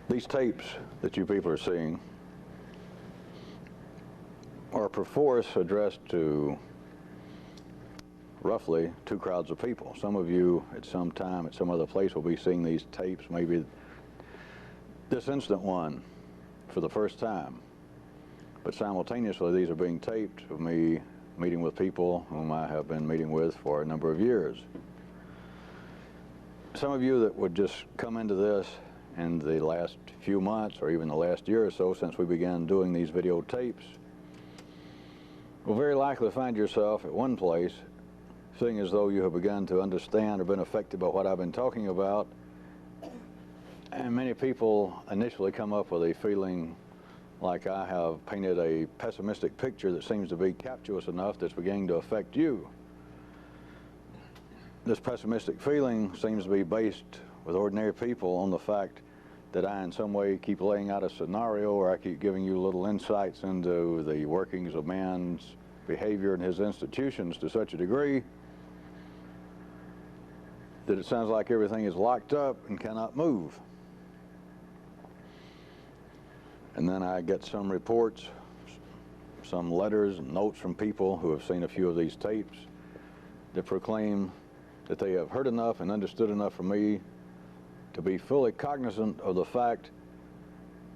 These tapes that you people are seeing are perforce addressed to roughly two crowds of people. Some of you at some time at some other place will be seeing these tapes, maybe this instant one for the first time. But simultaneously these are being taped of me meeting with people whom I have been meeting with for a number of years. Some of you that would just come into this in the last few months or even the last year or so since we began doing these videotapes will very likely find yourself at one place seeing as though you have begun to understand or been affected by what I've been talking about. And many people initially come up with a feeling like I have painted a pessimistic picture that seems to be captious enough that's beginning to affect you. This pessimistic feeling seems to be based with ordinary people on the fact that I in some way keep laying out a scenario or I keep giving you little insights into the workings of man's behavior and his institutions to such a degree that it sounds like everything is locked up and cannot move. And then I get some reports, some letters and notes from people who have seen a few of these tapes that proclaim that they have heard enough and understood enough from me to be fully cognizant of the fact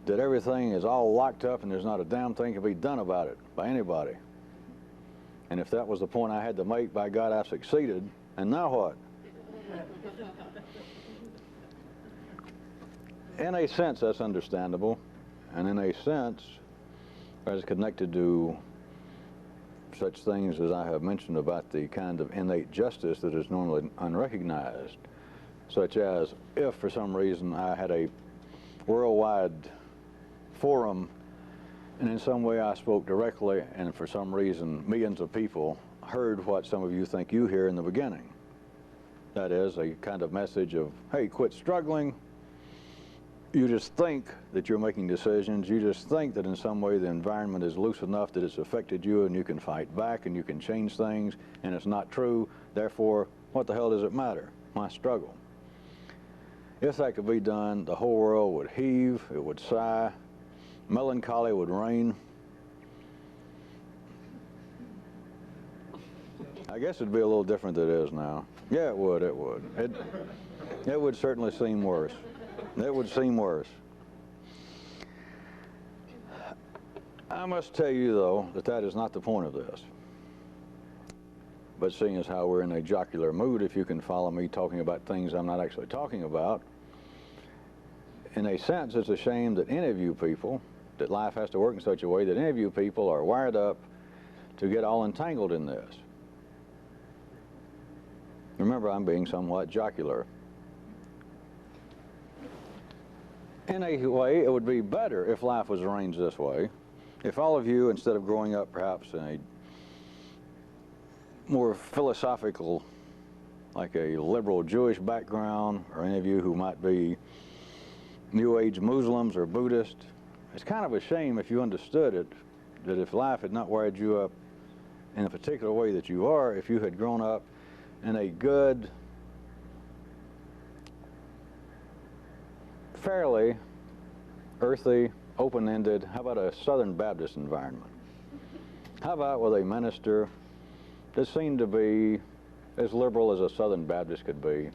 that everything is all locked up and there's not a damn thing can be done about it by anybody. And if that was the point I had to make, by God, I succeeded. And now what? In a sense, that's understandable. And in a sense, as connected to such things as I have mentioned about the kind of innate justice that is normally unrecognized, such as if for some reason I had a worldwide forum and in some way I spoke directly and for some reason millions of people heard what some of you think you hear in the beginning. That is a kind of message of, hey, quit struggling. You just think that you're making decisions. You just think that in some way the environment is loose enough that it's affected you and you can fight back and you can change things, and it's not true. Therefore, what the hell does it matter? My struggle. If that could be done, the whole world would heave, it would sigh, melancholy would reign. I guess it'd be a little different than it is now. Yeah, it would, it would. It would certainly seem worse. It would seem worse. I must tell you, though, that that is not the point of this. But seeing as how we're in a jocular mood, if you can follow me talking about things I'm not actually talking about, in a sense, it's a shame that any of you people, that life has to work in such a way that any of you people are wired up to get all entangled in this. Remember, I'm being somewhat jocular. In a way, it would be better if life was arranged this way. If all of you, instead of growing up perhaps in a more philosophical, like a liberal Jewish background, or any of you who might be New Age Muslims or Buddhist, it's kind of a shame if you understood it, that if life had not wired you up in a particular way that you are, if you had grown up in a good, fairly earthy, open-ended, how about a Southern Baptist environment? How about with a minister that seemed to be as liberal as a Southern Baptist could be?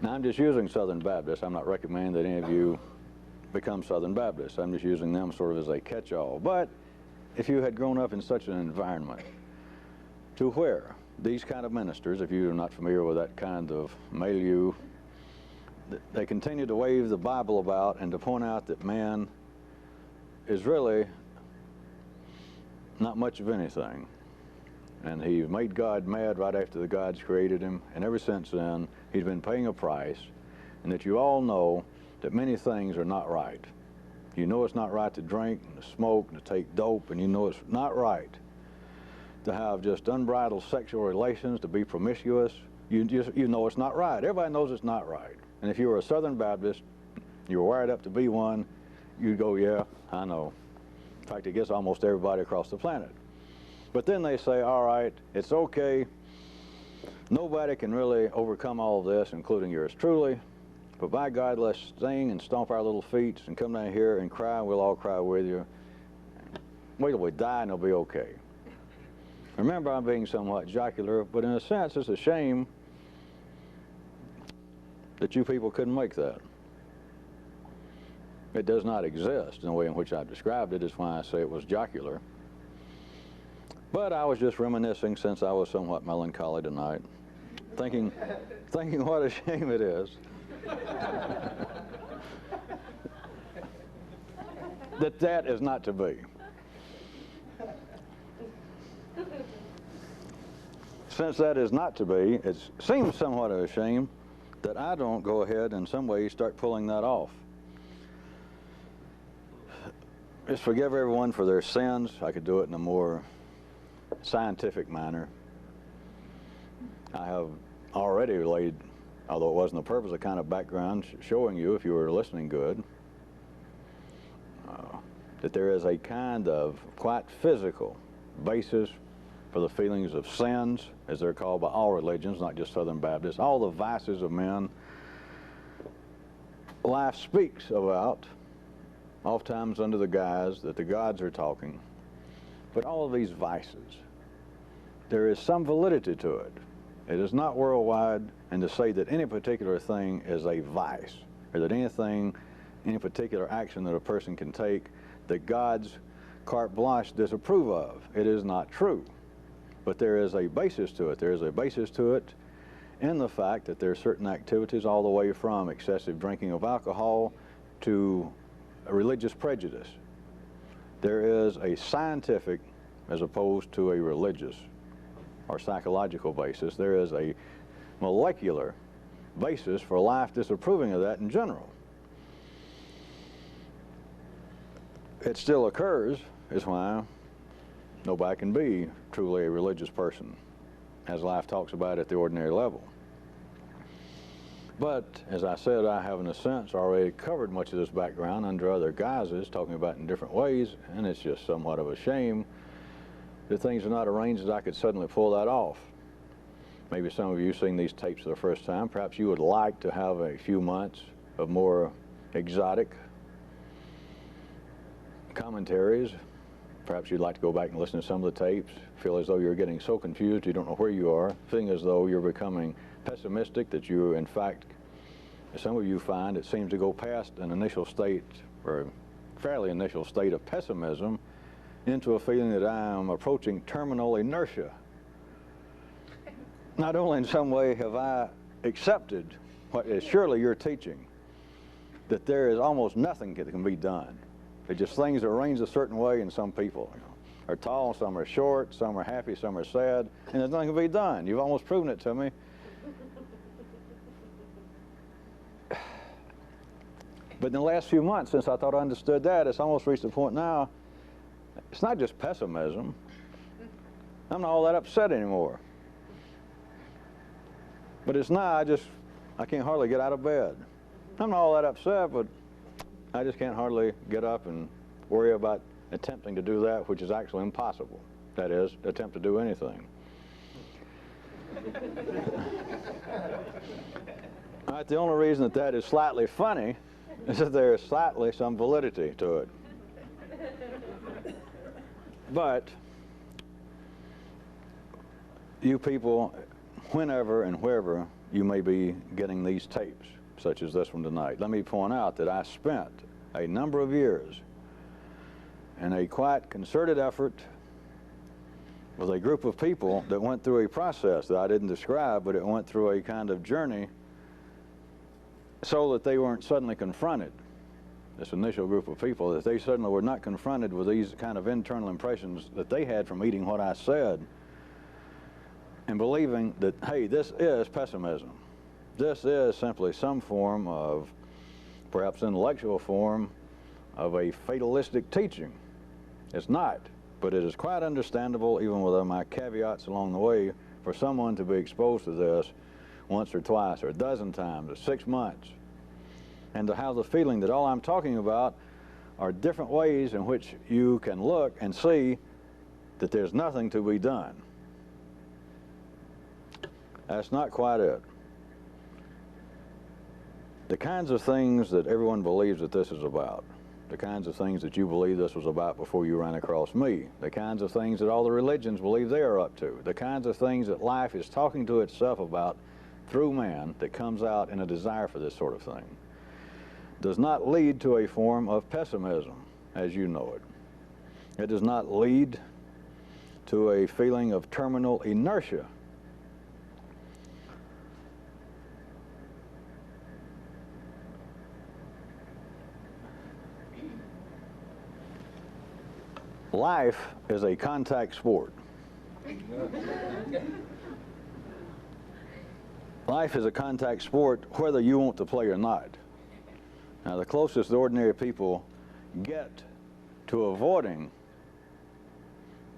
Now, I'm just using Southern Baptists. I'm not recommending that any of you become Southern Baptists. I'm just using them sort of as a catch-all. But if you had grown up in such an environment to where these kind of ministers, if you're not familiar with that kind of milieu, they continue to wave the Bible about and to point out that man is really not much of anything. And he made God mad right after the gods created him, and ever since then he's been paying a price, and that you all know that many things are not right. You know it's not right to drink and to smoke and to take dope, and you know it's not right to have just unbridled sexual relations, to be promiscuous. You know it's not right. Everybody knows it's not right. And if you were a Southern Baptist, you were wired up to be one, you'd go, yeah, I know. In fact, it gets almost everybody across the planet. But then they say, all right, it's okay. Nobody can really overcome all of this, including yours truly. But by God, let's sing and stomp our little feet and come down here and cry. We'll all cry with you. Wait till we die and it'll be okay. Remember, I'm being somewhat jocular, but in a sense, it's a shame that you people couldn't make that. It does not exist in the way in which I described it. Is why I say it was jocular. But I was just reminiscing, since I was somewhat melancholy tonight, thinking what a shame it is that is not to be. Since that is not to be, it seems somewhat of a shame that I don't go ahead and in some ways start pulling that off. Just forgive everyone for their sins. I could do it in a more scientific manner. I have already laid, although it wasn't the purpose, a kind of background showing you, if you were listening good, that there is a kind of quite physical basis for the feelings of sins, as they're called by all religions, not just Southern Baptists. All the vices of men life speaks about, oftentimes under the guise that the gods are talking. But all of these vices, there is some validity to it. It is not worldwide, and to say that any particular thing is a vice, or that anything, any particular action that a person can take, that God's carte blanche disapprove of. It is not true. But there is a basis to it. There is a basis to it in the fact that there are certain activities, all the way from excessive drinking of alcohol to religious prejudice. There is a scientific, as opposed to a religious or psychological basis. There is a molecular basis for life disapproving of that in general. It still occurs, is why nobody can be truly a religious person, as life talks about at the ordinary level. But, as I said, I have in a sense already covered much of this background under other guises, talking about it in different ways, and it's just somewhat of a shame that things are not arranged that I could suddenly pull that off. Maybe some of you seeing these tapes for the first time, perhaps you would like to have a few months of more exotic commentaries. Perhaps you'd like to go back and listen to some of the tapes, feel as though you're getting so confused you don't know where you are, feeling as though you're becoming pessimistic, that you, in fact, some of you find it seems to go past an initial state, or a fairly initial state of pessimism, into a feeling that I am approaching terminal inertia. Not only in some way have I accepted what is surely your teaching, that there is almost nothing that can be done. It's just things are arranged a certain way, and some people are tall, some are short, some are happy, some are sad, and there's nothing can be done. You've almost proven it to me. But in the last few months, since I thought I understood that, it's almost reached the point now, it's not just pessimism. I'm not all that upset anymore. But it's not, I can't hardly get out of bed. I'm not all that upset, but I just can't hardly get up and worry about attempting to do that, which is actually impossible. That is, attempt to do anything. All right, the only reason that is slightly funny is that there is slightly some validity to it. But you people, whenever and wherever you may be getting these tapes, such as this one tonight, let me point out that I spent a number of years in a quite concerted effort with a group of people that went through a process that I didn't describe, but it went through a kind of journey so that they weren't suddenly confronted, this initial group of people, that they suddenly were not confronted with these kind of internal impressions that they had from eating what I said and believing that, hey, this is pessimism. This is simply some form of, perhaps intellectual form, of a fatalistic teaching. It's not, but it is quite understandable, even with my caveats along the way, for someone to be exposed to this once or twice or a dozen times or 6 months, and to have the feeling that all I'm talking about are different ways in which you can look and see that there's nothing to be done. That's not quite it. the kinds of things that everyone believes that this is about, the kinds of things that you believe this was about before you ran across me, the kinds of things that all the religions believe they are up to, the kinds of things that life is talking to itself about through man that comes out in a desire for this sort of thing, does not lead to a form of pessimism as you know it. It does not lead to a feeling of terminal inertia. Life is a contact sport. Life is a contact sport whether you want to play or not. Now, the closest the ordinary people get to avoiding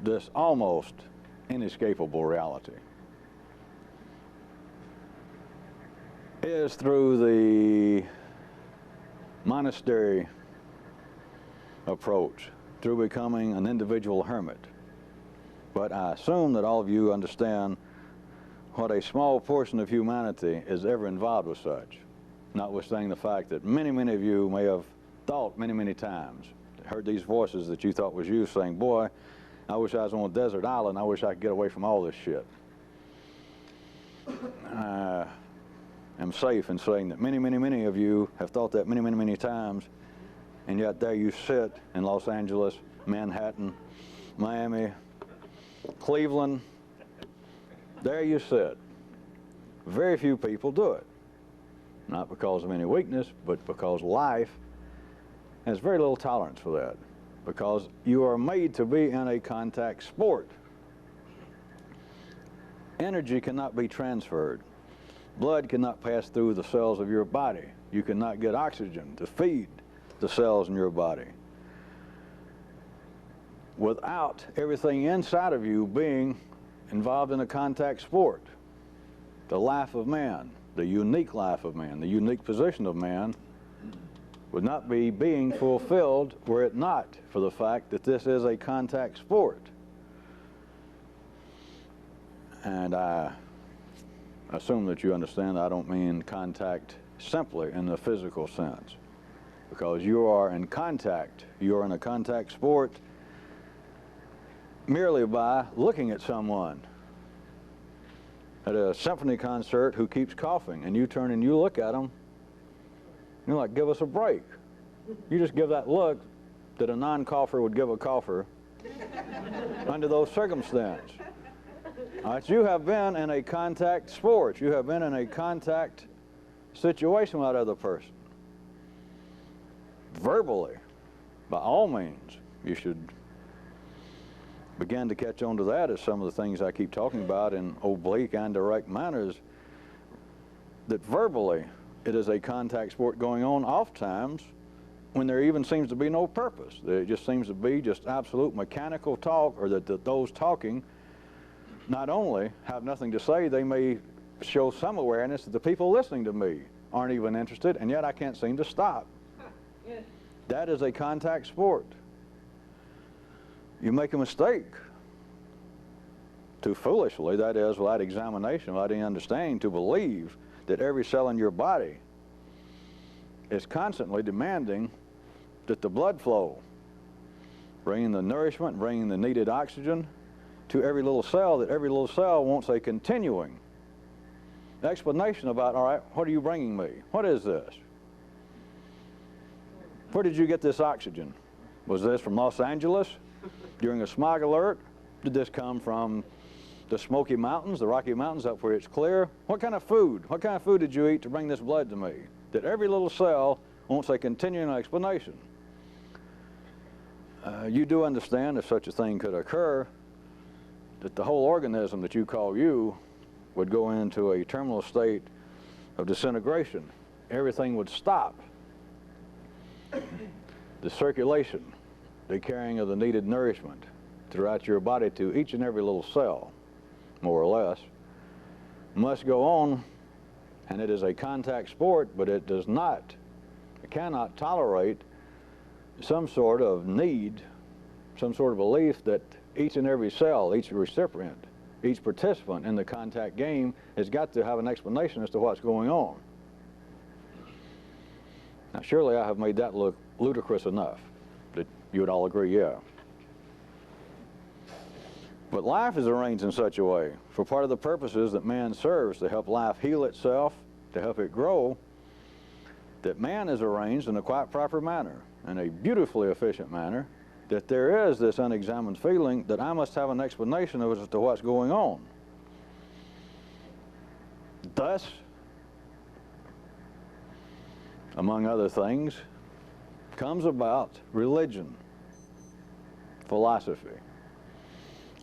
this almost inescapable reality is through the monastery approach, through becoming an individual hermit. But I assume that all of you understand what a small portion of humanity is ever involved with such, notwithstanding the fact that many, many of you may have thought many, many times, heard these voices that you thought was you saying, boy, I wish I was on a desert island, I wish I could get away from all this shit. I am safe in saying that many, many, many of you have thought that many, many, many times, and yet there you sit in Los Angeles, Manhattan, Miami, Cleveland. There you sit. Very few people do it. Not because of any weakness, but because life has very little tolerance for that. Because you are made to be in a contact sport. Energy cannot be transferred. Blood cannot pass through the cells of your body. You cannot get oxygen to feed the cells in your body without everything inside of you being involved in a contact sport. The life of man, the unique life of man, the unique position of man would not be being fulfilled were it not for the fact that this is a contact sport. And I assume that you understand I don't mean contact simply in the physical sense, because you are in contact. You are in a contact sport merely by looking at someone at a symphony concert who keeps coughing, and you turn and you look at them. You're like, give us a break. You just give that look that a non-cougher would give a cougher under those circumstances. All right, you have been in a contact sport. You have been in a contact situation with that other person. Verbally, by all means, you should begin to catch on to that as some of the things I keep talking about in oblique and direct manners, that verbally it is a contact sport going on oftentimes when there even seems to be no purpose. There just seems to be just absolute mechanical talk, or that those talking not only have nothing to say, they may show some awareness that the people listening to me aren't even interested, and yet I can't seem to stop. That is a contact sport. You make a mistake too foolishly, that is, without examination, without any understanding, to believe that every cell in your body is constantly demanding that the blood flow, bringing the nourishment, bringing the needed oxygen to every little cell, that every little cell wants a continuing explanation about, all right, what are you bringing me? What is this? Where did you get this oxygen? Was this from Los Angeles during a smog alert? Did this come from the Smoky Mountains, the Rocky Mountains, up where it's clear? What kind of food did you eat to bring this blood to me? That every little cell wants a continuing explanation. You do understand, if such a thing could occur, that the whole organism that you call you would go into a terminal state of disintegration. Everything would stop. The circulation, the carrying of the needed nourishment throughout your body to each and every little cell, more or less, must go on, and it is a contact sport, but it cannot tolerate some sort of need, some sort of belief that each and every cell, each recipient, each participant in the contact game has got to have an explanation as to what's going on. Now, surely I have made that look ludicrous enough that you would all agree, yeah. But life is arranged in such a way, for part of the purposes that man serves, to help life heal itself, to help it grow, that man is arranged in a quite proper manner, in a beautifully efficient manner, that there is this unexamined feeling that I must have an explanation of as to what's going on. Thus, among other things, comes about religion, philosophy.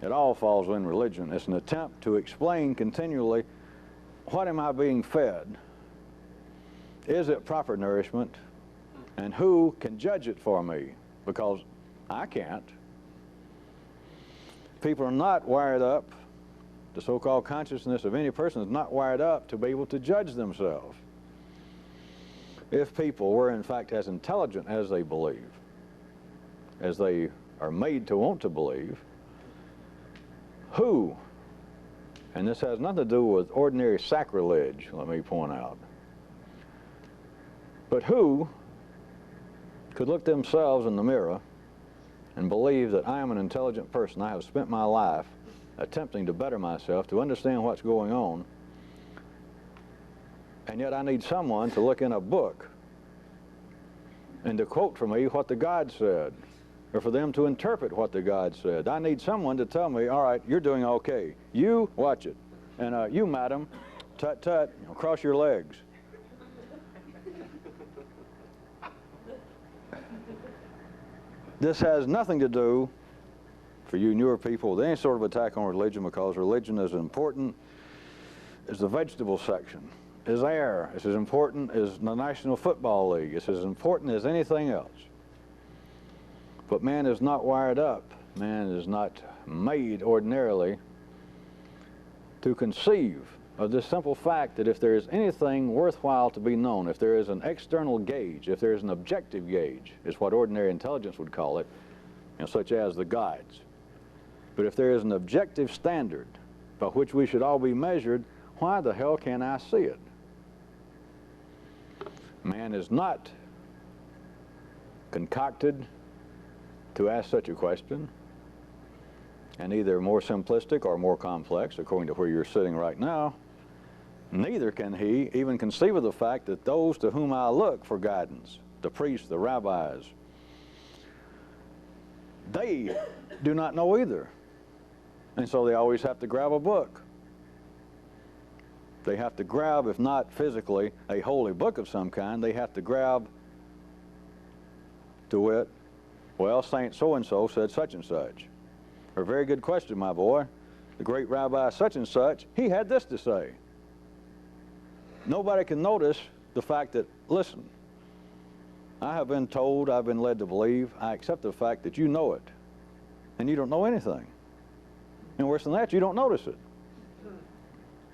It all falls in religion. It's an attempt to explain continually, what am I being fed? Is it proper nourishment? And who can judge it for me? Because I can't. People are not wired up, the so-called consciousness of any person is not wired up to be able to judge themselves. If people were in fact as intelligent as they believe, as they are made to want to believe, who, and this has nothing to do with ordinary sacrilege, let me point out, but who could look themselves in the mirror and believe that I am an intelligent person, I have spent my life attempting to better myself, to understand what's going on, and yet I need someone to look in a book and to quote for me what the God said, or for them to interpret what the God said. I need someone to tell me, all right, you're doing okay. You, watch it. And you, madam, tut-tut, cross your legs. This has nothing to do, for you newer people, with any sort of attack on religion, because religion is important as the vegetable section, is air. It's as important as the National Football League. It's as important as anything else. But man is not wired up. Man is not made ordinarily to conceive of this simple fact that if there is anything worthwhile to be known, if there is an external gauge, if there is an objective gauge, is what ordinary intelligence would call it, such as the guides. But if there is an objective standard by which we should all be measured, why the hell can't I see it? Man is not concocted to ask such a question, and either more simplistic or more complex, according to where you're sitting right now. Neither can he even conceive of the fact that those to whom I look for guidance, the priests, the rabbis, they do not know either. And so they always have to grab a book. They have to grab, if not physically, a holy book of some kind. They have to grab, to wit, well, Saint so-and-so said such and such. Or, very good question, my boy. The great rabbi such and such, he had this to say. Nobody can notice the fact that, listen, I have been told, I've been led to believe, I accept the fact that you know it, and you don't know anything. And worse than that, you don't notice it.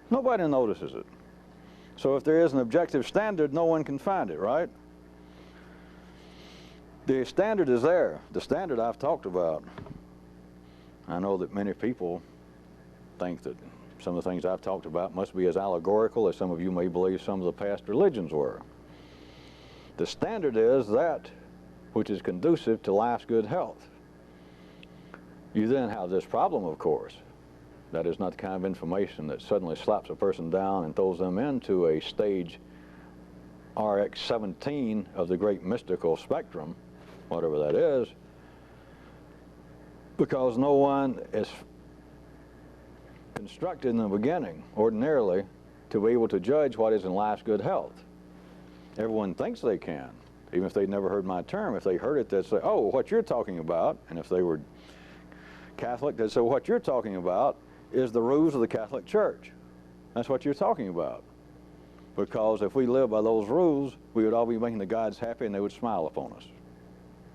Nobody notices it. So if there is an objective standard, no one can find it, right? The standard is there. The standard I've talked about. I know that many people think that some of the things I've talked about must be as allegorical as some of you may believe some of the past religions were. The standard is that which is conducive to life's good health. You then have this problem, of course. That is not the kind of information that suddenly slaps a person down and throws them into a stage RX-17 of the great mystical spectrum, whatever that is, because no one is constructed in the beginning, ordinarily, to be able to judge what is in life's good health. Everyone thinks they can, even if they'd never heard my term. If they heard it, they'd say, oh, what you're talking about, and if they were Catholic, they'd say, what you're talking about is the rules of the Catholic Church. That's what you're talking about. Because if we live by those rules, we would all be making the gods happy and they would smile upon us.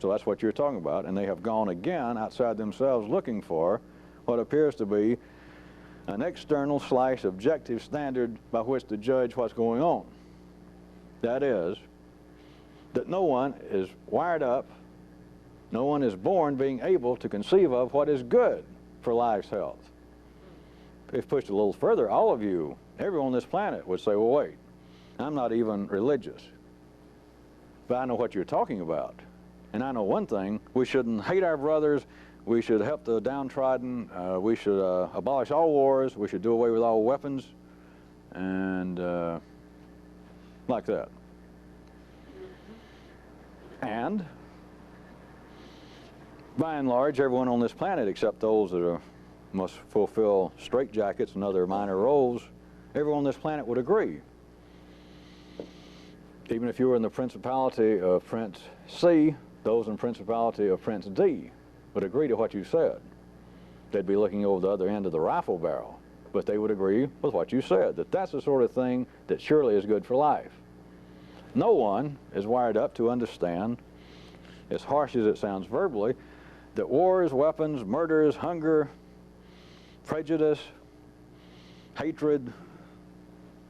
So that's what you're talking about. And they have gone again outside themselves looking for what appears to be an external / objective standard by which to judge what's going on. That is, that no one is wired up, no one is born being able to conceive of what is good for life's health. If pushed a little further, all of you, everyone on this planet would say, well, wait, I'm not even religious. but I know what you're talking about. And I know one thing, we shouldn't hate our brothers, we should help the downtrodden, we should abolish all wars, we should do away with all weapons, and like that. And by and large, everyone on this planet, except those that must fulfill straitjackets and other minor roles, everyone on this planet would agree. Even if you were in the principality of Prince C, those in principality of Prince D would agree to what you said. They'd be looking over the other end of the rifle barrel, but they would agree with what you said, that that's the sort of thing that surely is good for life. No one is wired up to understand, as harsh as it sounds verbally, that wars, weapons, murders, hunger, prejudice, hatred,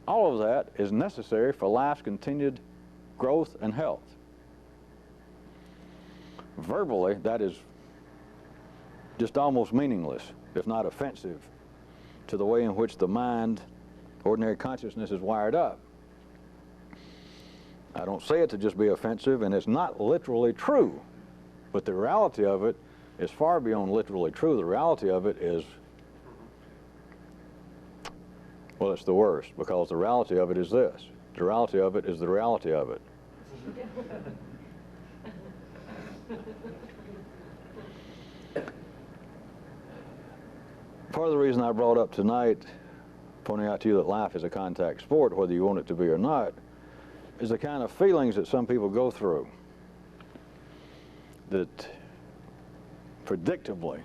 all of that is necessary for life's continued growth and health. Verbally, that is just almost meaningless, if not offensive, to the way in which the mind, ordinary consciousness, is wired up. I don't say it to just be offensive, and it's not literally true, but the reality of it is far beyond literally true. The reality of it is, well, it's the worst, because the reality of it is this. The reality of it is the reality of it. Part of the reason I brought up tonight, pointing out to you that life is a contact sport, whether you want it to be or not, is the kind of feelings that some people go through that predictably,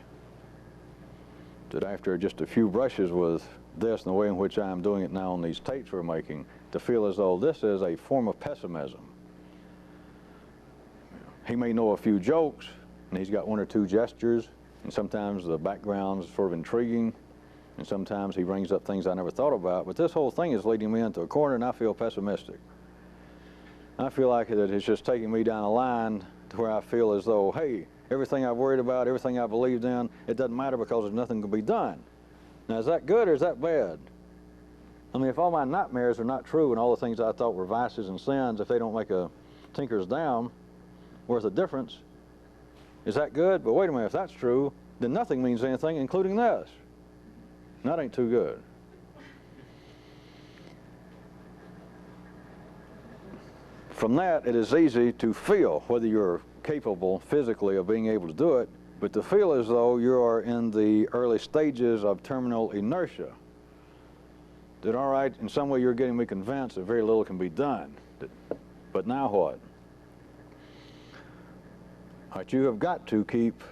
that after just a few brushes with this and the way in which I am doing it now on these tapes we're making, to feel as though this is a form of pessimism. He may know a few jokes, and he's got one or two gestures, and sometimes the background's sort of intriguing, and sometimes he brings up things I never thought about, but this whole thing is leading me into a corner, and I feel pessimistic. I feel like that it's just taking me down a line to where I feel as though, hey, everything I've worried about, everything I believed in, it doesn't matter because there's nothing to be done. Now, is that good or is that bad? I mean, if all my nightmares are not true and all the things I thought were vices and sins, if they don't make a tinker's dam worth a difference, is that good? But wait a minute, if that's true, then nothing means anything, including this. And that ain't too good. From that, it is easy to feel whether you're capable physically of being able to do it, but to feel as though you are in the early stages of terminal inertia. That, all right, in some way you're getting me convinced that very little can be done. But now what? All right, you have got to keep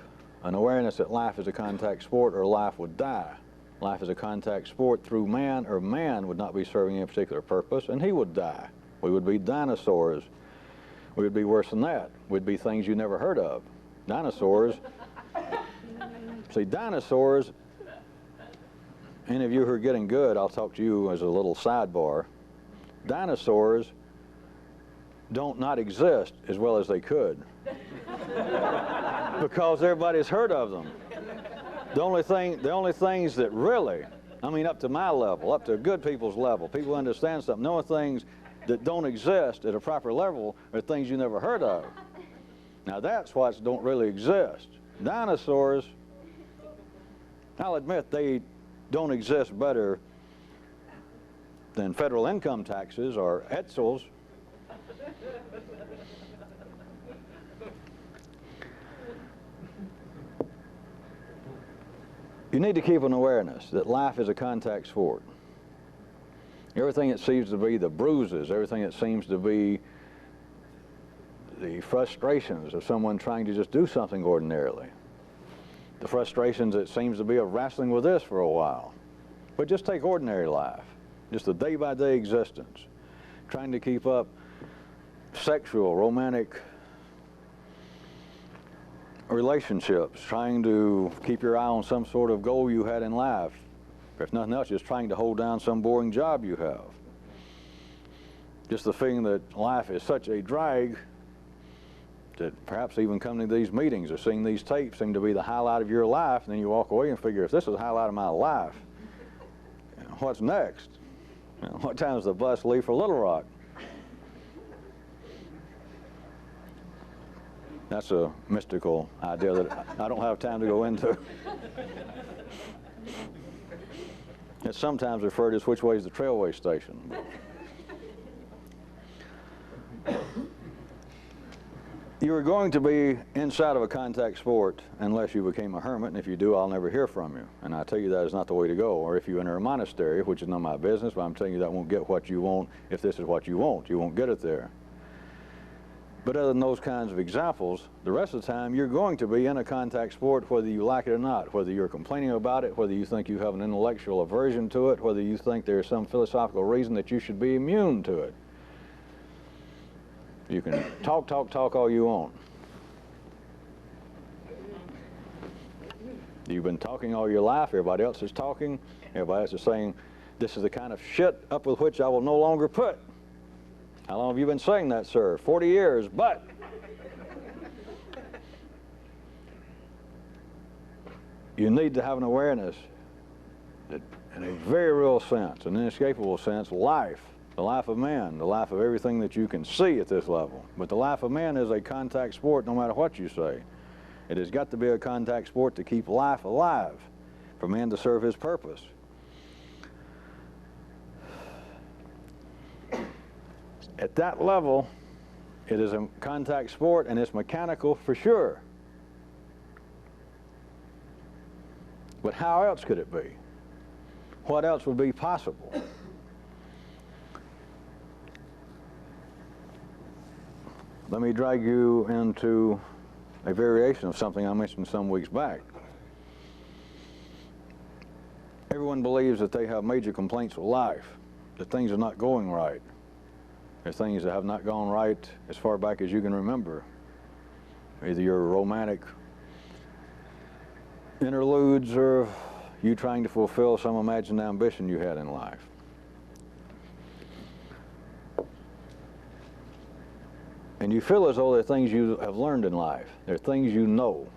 an awareness that life is a contact sport or life would die. Life is a contact sport through man, or man would not be serving any particular purpose, and he would die. We would be dinosaurs. We would be worse than that. We'd be things you never heard of. Dinosaurs. See, dinosaurs, any of you who are getting good, I'll talk to you as a little sidebar. Dinosaurs don't not exist as well as they could. Because everybody's heard of them. The only things that really, I mean up to my level, up to good people's level, people who understand something, the only things that don't exist at a proper level are things you never heard of. Now that's what don't really exist. Dinosaurs, I'll admit they don't exist better than federal income taxes or Edsels. You need to keep an awareness that life is a contact sport. Everything that seems to be the bruises, everything that seems to be the frustrations of someone trying to just do something ordinarily, the frustrations that seems to be of wrestling with this for a while. But just take ordinary life, just a day-by-day existence, trying to keep up sexual, romantic relationships, trying to keep your eye on some sort of goal you had in life. If nothing else, just trying to hold down some boring job you have. Just the feeling that life is such a drag that perhaps even coming to these meetings or seeing these tapes seem to be the highlight of your life, and then you walk away and figure, if this is the highlight of my life, what's next? What time does the bus leave for Little Rock? That's a mystical idea that I don't have time to go into. It's sometimes referred to as which way is the trailway station. You are going to be inside of a contact sport unless you became a hermit, and if you do, I'll never hear from you. And I tell you that is not the way to go. Or if you enter a monastery, which is none of my business, but I'm telling you that won't get what you want if this is what you want. You won't get it there. But other than those kinds of examples, the rest of the time you're going to be in a contact sport whether you like it or not, whether you're complaining about it, whether you think you have an intellectual aversion to it, whether you think there's some philosophical reason that you should be immune to it. You can talk all you want. You've been talking all your life. Everybody else is talking. Everybody else is saying, this is the kind of shit up with which I will no longer put. How long have you been saying that, sir? 40 years, but. You need to have an awareness that in a very real sense, an inescapable sense, life, the life of man, the life of everything that you can see at this level. But the life of man is a contact sport no matter what you say. It has got to be a contact sport to keep life alive, for man to serve his purpose. At that level, it is a contact sport and it's mechanical for sure. But how else could it be? What else would be possible? Let me drag you into a variation of something I mentioned some weeks back. Everyone believes that they have major complaints with life, that things are not going right. There's things that have not gone right as far back as you can remember. Either your romantic interludes or you trying to fulfill some imagined ambition you had in life. And you feel as though there are things you have learned in life. There are things you know.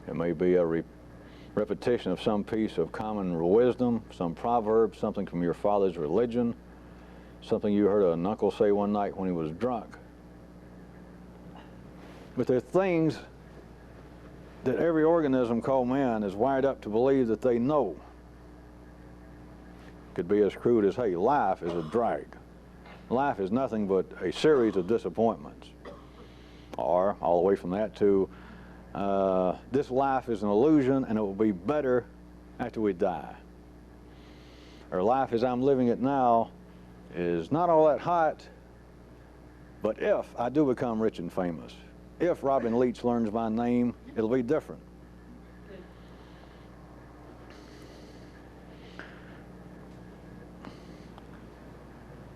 It may be a repetition of some piece of common wisdom, some proverb, something from your father's religion, something you heard an uncle say one night when he was drunk. But there are things that every organism called man is wired up to believe that they know. Could be as crude as, hey, life is a drag. Life is nothing but a series of disappointments. Or, all the way from that to, this life is an illusion and it will be better after we die. Or life as I'm living it now is not all that hot, but if I do become rich and famous, if Robin Leach learns my name, it'll be different.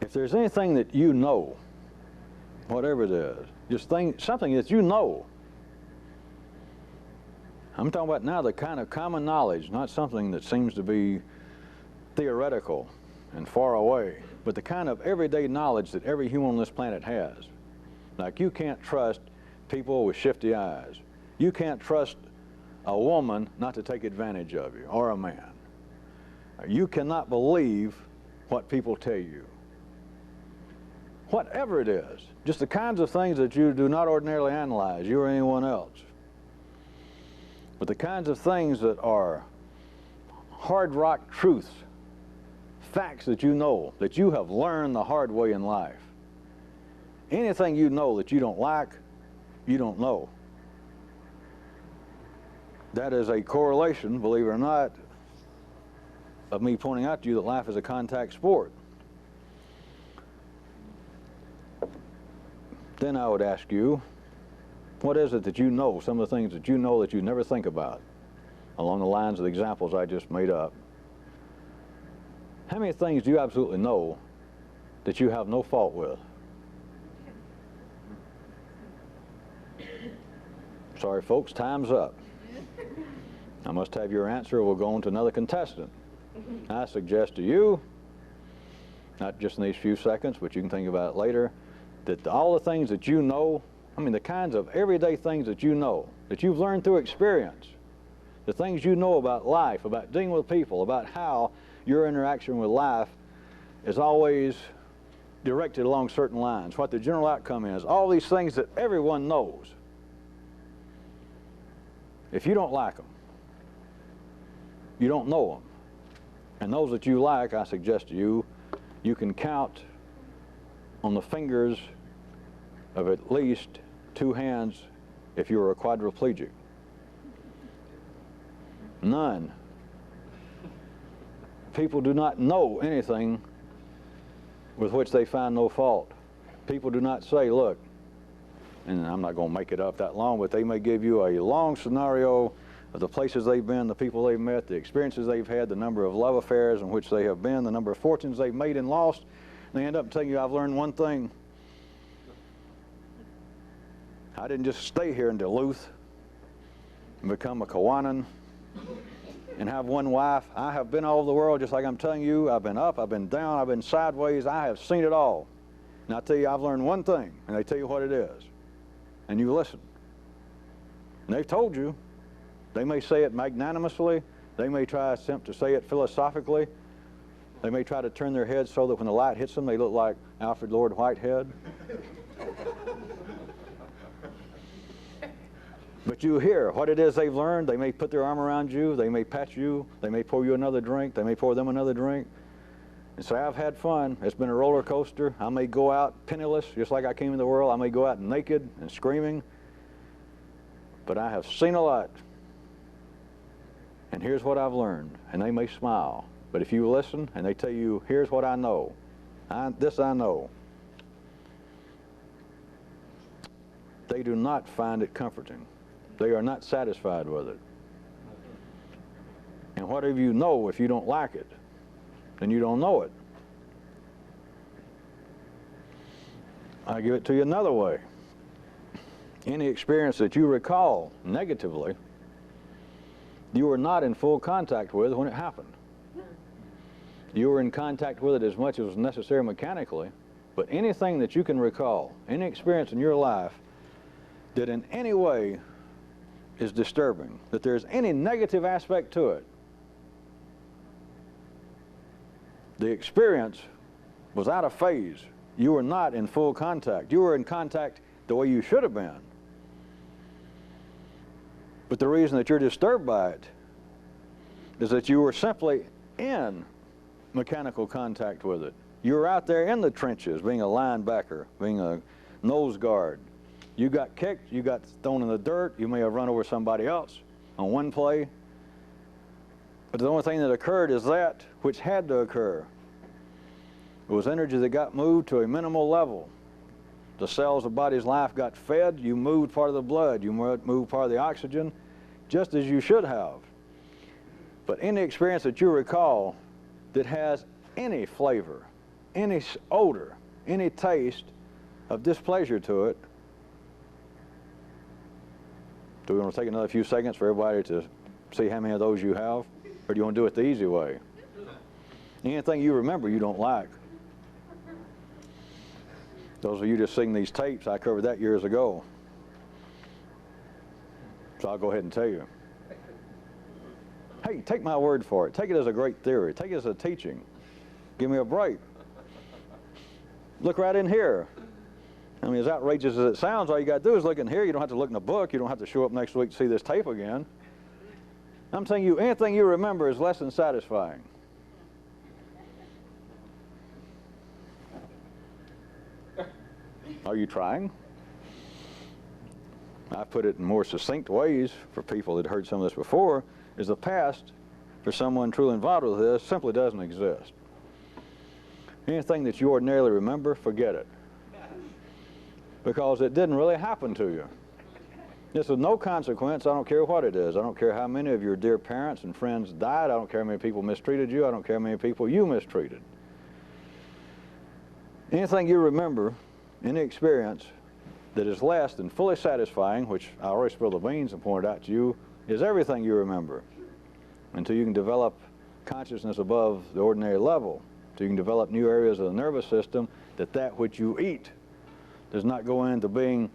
If there's anything that you know, whatever it is, just something that you know. I'm talking about now the kind of common knowledge, not something that seems to be theoretical and far away, but the kind of everyday knowledge that every human on this planet has. Like you can't trust people with shifty eyes. You can't trust a woman not to take advantage of you, or a man. You cannot believe what people tell you. Whatever it is, just the kinds of things that you do not ordinarily analyze, you or anyone else. But the kinds of things that are hard rock truths, facts that you know, that you have learned the hard way in life. Anything you know that you don't like, you don't know. That is a correlation, believe it or not, of me pointing out to you that life is a contact sport. Then I would ask you, what is it that you know, some of the things that you know that you never think about, along the lines of the examples I just made up? How many things do you absolutely know that you have no fault with? Sorry, folks, time's up. I must have your answer, or we'll go on to another contestant. I suggest to you, not just in these few seconds, but you can think about it later, that all the things that you know, I mean the kinds of everyday things that you know, that you've learned through experience, the things you know about life, about dealing with people, about how your interaction with life is always directed along certain lines, what the general outcome is, all these things that everyone knows. If you don't like them, you don't know them. And those that you like, I suggest to you, you can count on the fingers of at least 2 hands if you were a quadriplegic. None. People do not know anything with which they find no fault. People do not say, look, and I'm not going to make it up that long, but they may give you a long scenario of the places they've been, the people they've met, the experiences they've had, the number of love affairs in which they have been, the number of fortunes they've made and lost. And they end up telling you, I've learned one thing. I didn't just stay here in Duluth and become a Kawanan and have one wife. I have been all over the world, just like I'm telling you. I've been up, I've been down, I've been sideways. I have seen it all. And I tell you, I've learned one thing, and they tell you what it is. And you listen. And they've told you. They may say it magnanimously. They may try to attempt to say it philosophically. They may try to turn their heads so that when the light hits them, they look like Alfred Lord Whitehead. But you hear what it is they've learned. They may put their arm around you. They may pat you. They may pour you another drink. They may pour them another drink. And say, I've had fun. It's been a roller coaster. I may go out penniless, just like I came in the world. I may go out naked and screaming. But I have seen a lot. And here's what I've learned. And they may smile. But if you listen and they tell you, here's what I know. This I know. They do not find it comforting. They are not satisfied with it. And whatever you know, if you don't like it, then you don't know it. I'll give it to you another way. Any experience that you recall negatively, you were not in full contact with when it happened. You were in contact with it as much as was necessary mechanically, but anything that you can recall, any experience in your life that in any way is disturbing, that there's any negative aspect to it, the experience was out of phase. You were not in full contact. You were in contact the way you should have been. But the reason that you're disturbed by it is that you were simply in mechanical contact with it. You were out there in the trenches, being a linebacker, being a nose guard. You got kicked, you got thrown in the dirt, you may have run over somebody else on one play. But the only thing that occurred is that which had to occur. It was energy that got moved to a minimal level. The cells of the body's life got fed, you moved part of the blood, you moved part of the oxygen, just as you should have. But any experience that you recall that has any flavor, any odor, any taste of displeasure to it, do we want to take another few seconds for everybody to see how many of those you have? Or do you want to do it the easy way? Anything you remember you don't like. Those of you just seeing these tapes, I covered that years ago. So I'll go ahead and tell you. Hey, take my word for it. Take it as a great theory. Take it as a teaching. Give me a break. Look right in here. I mean, as outrageous as it sounds, all you got to do is look in here. You don't have to look in the book. You don't have to show up next week to see this tape again. I'm telling you, anything you remember is less than satisfying. Are you trying? I put it in more succinct ways for people that heard some of this before, is the past, for someone truly involved with this, simply doesn't exist. Anything that you ordinarily remember, forget it. Because it didn't really happen to you. This is no consequence. I don't care what it is. I don't care how many of your dear parents and friends died. I don't care how many people mistreated you. I don't care how many people you mistreated. Anything you remember, any experience that is less than fully satisfying, which I already spilled the beans and pointed out to you, is everything you remember. Until you can develop consciousness above the ordinary level, until you can develop new areas of the nervous system, that which you eat does not go into being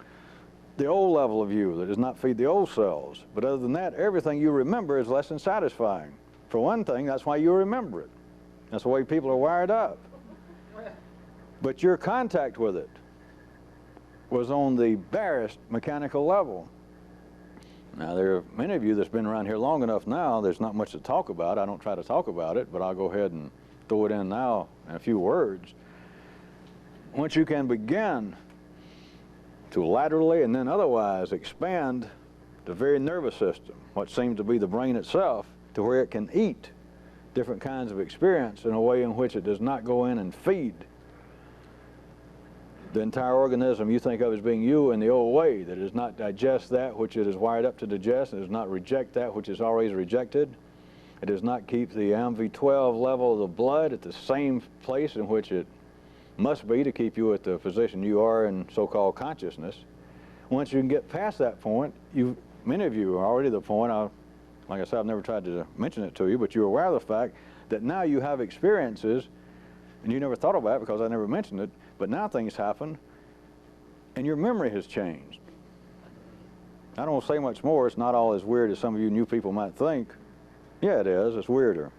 the old level of you, that does not feed the old cells. But other than that, everything you remember is less than satisfying. For one thing, that's why you remember it. That's the way people are wired up. But your contact with it was on the barest mechanical level. Now, there are many of you that's been around here long enough now, there's not much to talk about. I don't try to talk about it, but I'll go ahead and throw it in now in a few words. Once you can begin to laterally and then otherwise expand the very nervous system, what seems to be the brain itself, to where it can eat different kinds of experience in a way in which it does not go in and feed the entire organism you think of as being you in the old way, that it does not digest that which it is wired up to digest, it does not reject that which is always rejected, it does not keep the AMV12 level of the blood at the same place in which it must be to keep you at the position you are in so-called consciousness. Once you can get past that point, many of you are already at the point, like I said, I've never tried to mention it to you, but you're aware of the fact that now you have experiences, and you never thought about it because I never mentioned it, but now things happen, and your memory has changed. I don't want to say much more. It's not all as weird as some of you new people might think. Yeah, it is. It's weirder.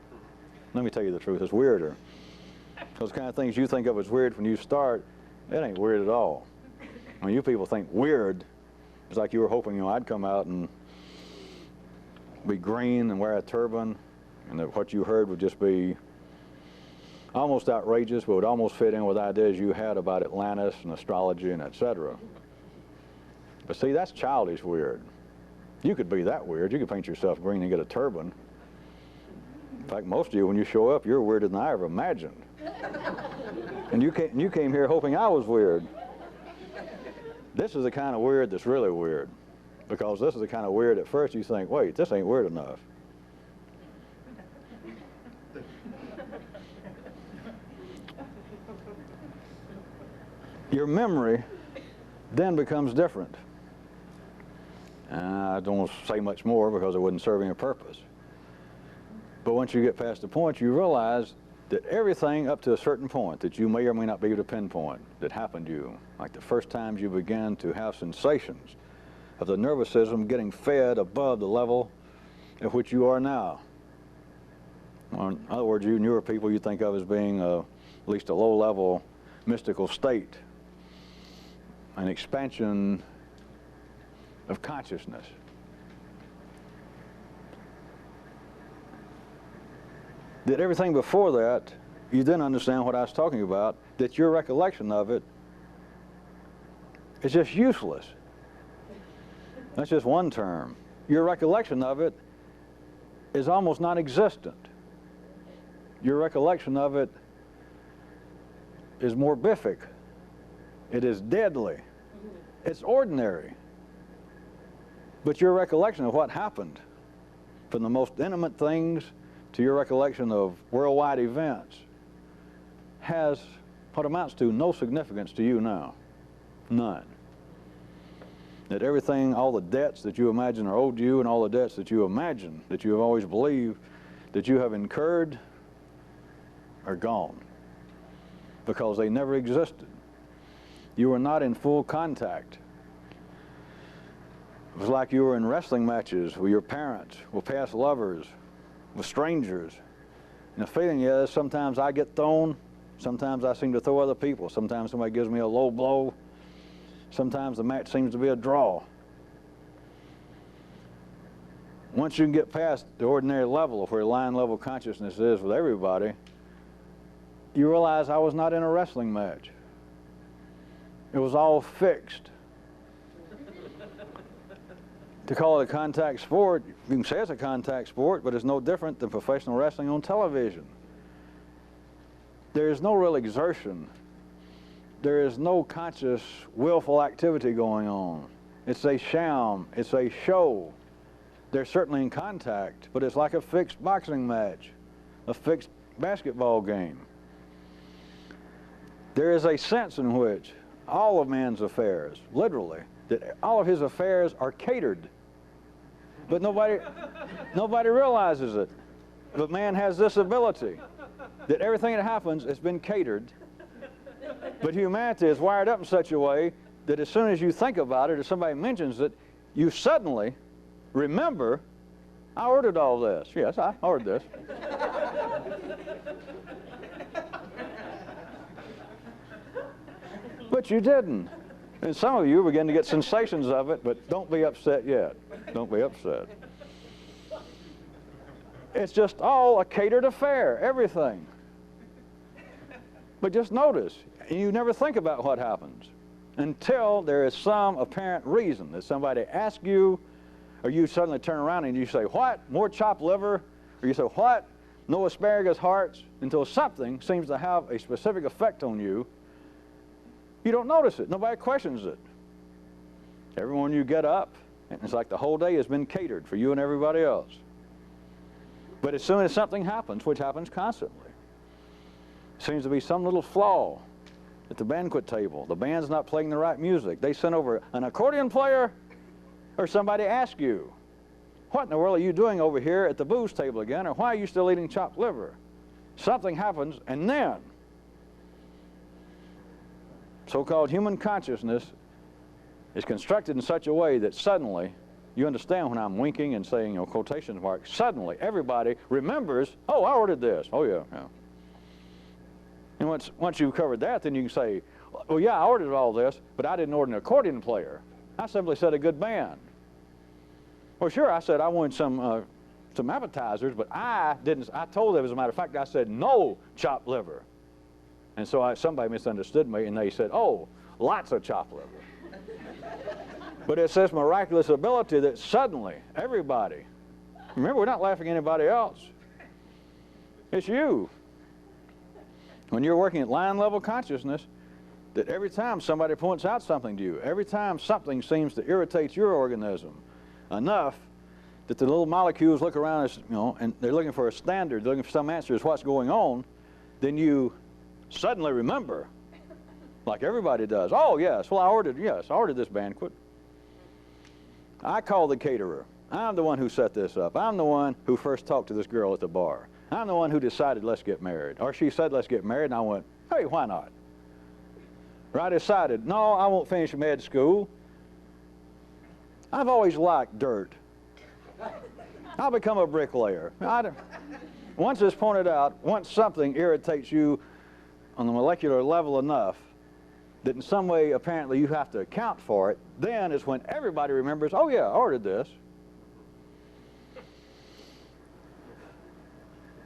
Let me tell you the truth. It's weirder. Those kind of things you think of as weird when you start, it ain't weird at all. When you people think weird, it's like you were hoping, I'd come out and be green and wear a turban, and that what you heard would just be almost outrageous, but would almost fit in with ideas you had about Atlantis and astrology and etc. But see, that's childish weird. You could be that weird. You could paint yourself green and get a turban. In fact, most of you, when you show up, you're weirder than I ever imagined. And you came here hoping I was weird. This is the kind of weird that's really weird. Because this is the kind of weird at first you think, wait, this ain't weird enough. Your memory then becomes different. I don't want to say much more because it wouldn't serve any purpose. But once you get past the point, you realize that everything up to a certain point that you may or may not be able to pinpoint that happened to you, like the first times you began to have sensations of the nervous system getting fed above the level at which you are now. Or in other words, you newer people you think of as being at least a low-level mystical state, an expansion of consciousness. That everything before that, you then understand what I was talking about, that your recollection of it is just useless. That's just one term. Your recollection of it is almost non-existent. Your recollection of it is morbific. It is deadly. It's ordinary. But your recollection of what happened, from the most intimate things to your recollection of worldwide events, has what amounts to no significance to you now. None. That everything, all the debts that you imagine are owed to you and all the debts that you imagine, that you have always believed that you have incurred, are gone. Because they never existed. You were not in full contact. It was like you were in wrestling matches with your parents, with past lovers, with strangers. And the feeling is sometimes I get thrown, sometimes I seem to throw other people, sometimes somebody gives me a low blow, sometimes the match seems to be a draw. Once you can get past the ordinary level of where line level consciousness is with everybody, you realize I was not in a wrestling match. It was all fixed. To call it a contact sport, you can say it's a contact sport, but it's no different than professional wrestling on television. There is no real exertion. There is no conscious, willful activity going on. It's a sham. It's a show. They're certainly in contact, but it's like a fixed boxing match, a fixed basketball game. There is a sense in which all of man's affairs, literally, that all of his affairs are catered. But nobody realizes it. But man has this ability, that everything that happens has been catered. But humanity is wired up in such a way that as soon as you think about it, or somebody mentions it, you suddenly remember, I ordered all this. Yes, I ordered this. But you didn't. And some of you begin to get sensations of it, but don't be upset yet. Don't be upset. It's just all a catered affair, everything. But just notice, you never think about what happens until there is some apparent reason that somebody asks you, or you suddenly turn around and you say, what? More chopped liver? Or you say, what? No asparagus hearts? Until something seems to have a specific effect on you, you don't notice it. Nobody questions it. Every morning you get up, and it's like the whole day has been catered for you and everybody else. But as soon as something happens, which happens constantly, seems to be some little flaw at the banquet table. The band's not playing the right music. They sent over an accordion player, or somebody asks you, what in the world are you doing over here at the booze table again, or why are you still eating chopped liver? Something happens, and then so-called human consciousness is constructed in such a way that suddenly, you understand when I'm winking and saying, quotation marks, suddenly everybody remembers, oh, I ordered this. Oh, yeah, yeah. And once you've covered that, then you can say, well, yeah, I ordered all this, but I didn't order an accordion player. I simply said a good band. Well, sure, I said I wanted some appetizers, but I didn't. I told them, as a matter of fact, I said no chopped liver. And so somebody misunderstood me, and they said, oh, lots of chopped liver. But it's this miraculous ability that suddenly everybody, remember, we're not laughing at anybody else. It's you. When you're working at line level consciousness, that every time somebody points out something to you, every time something seems to irritate your organism enough that the little molecules look around us, and they're looking for a standard, they're looking for some answer as what's going on, then you suddenly remember, like everybody does, oh yes, well I ordered this banquet. I called the caterer. I'm the one who set this up. I'm the one who first talked to this girl at the bar. I'm the one who decided let's get married. Or she said let's get married, and I went, hey, why not? Or I decided, no, I won't finish med school. I've always liked dirt. I'll become a bricklayer. Once it's pointed out, once something irritates you on the molecular level enough that in some way apparently you have to account for it, then is when everybody remembers, oh yeah, I ordered this.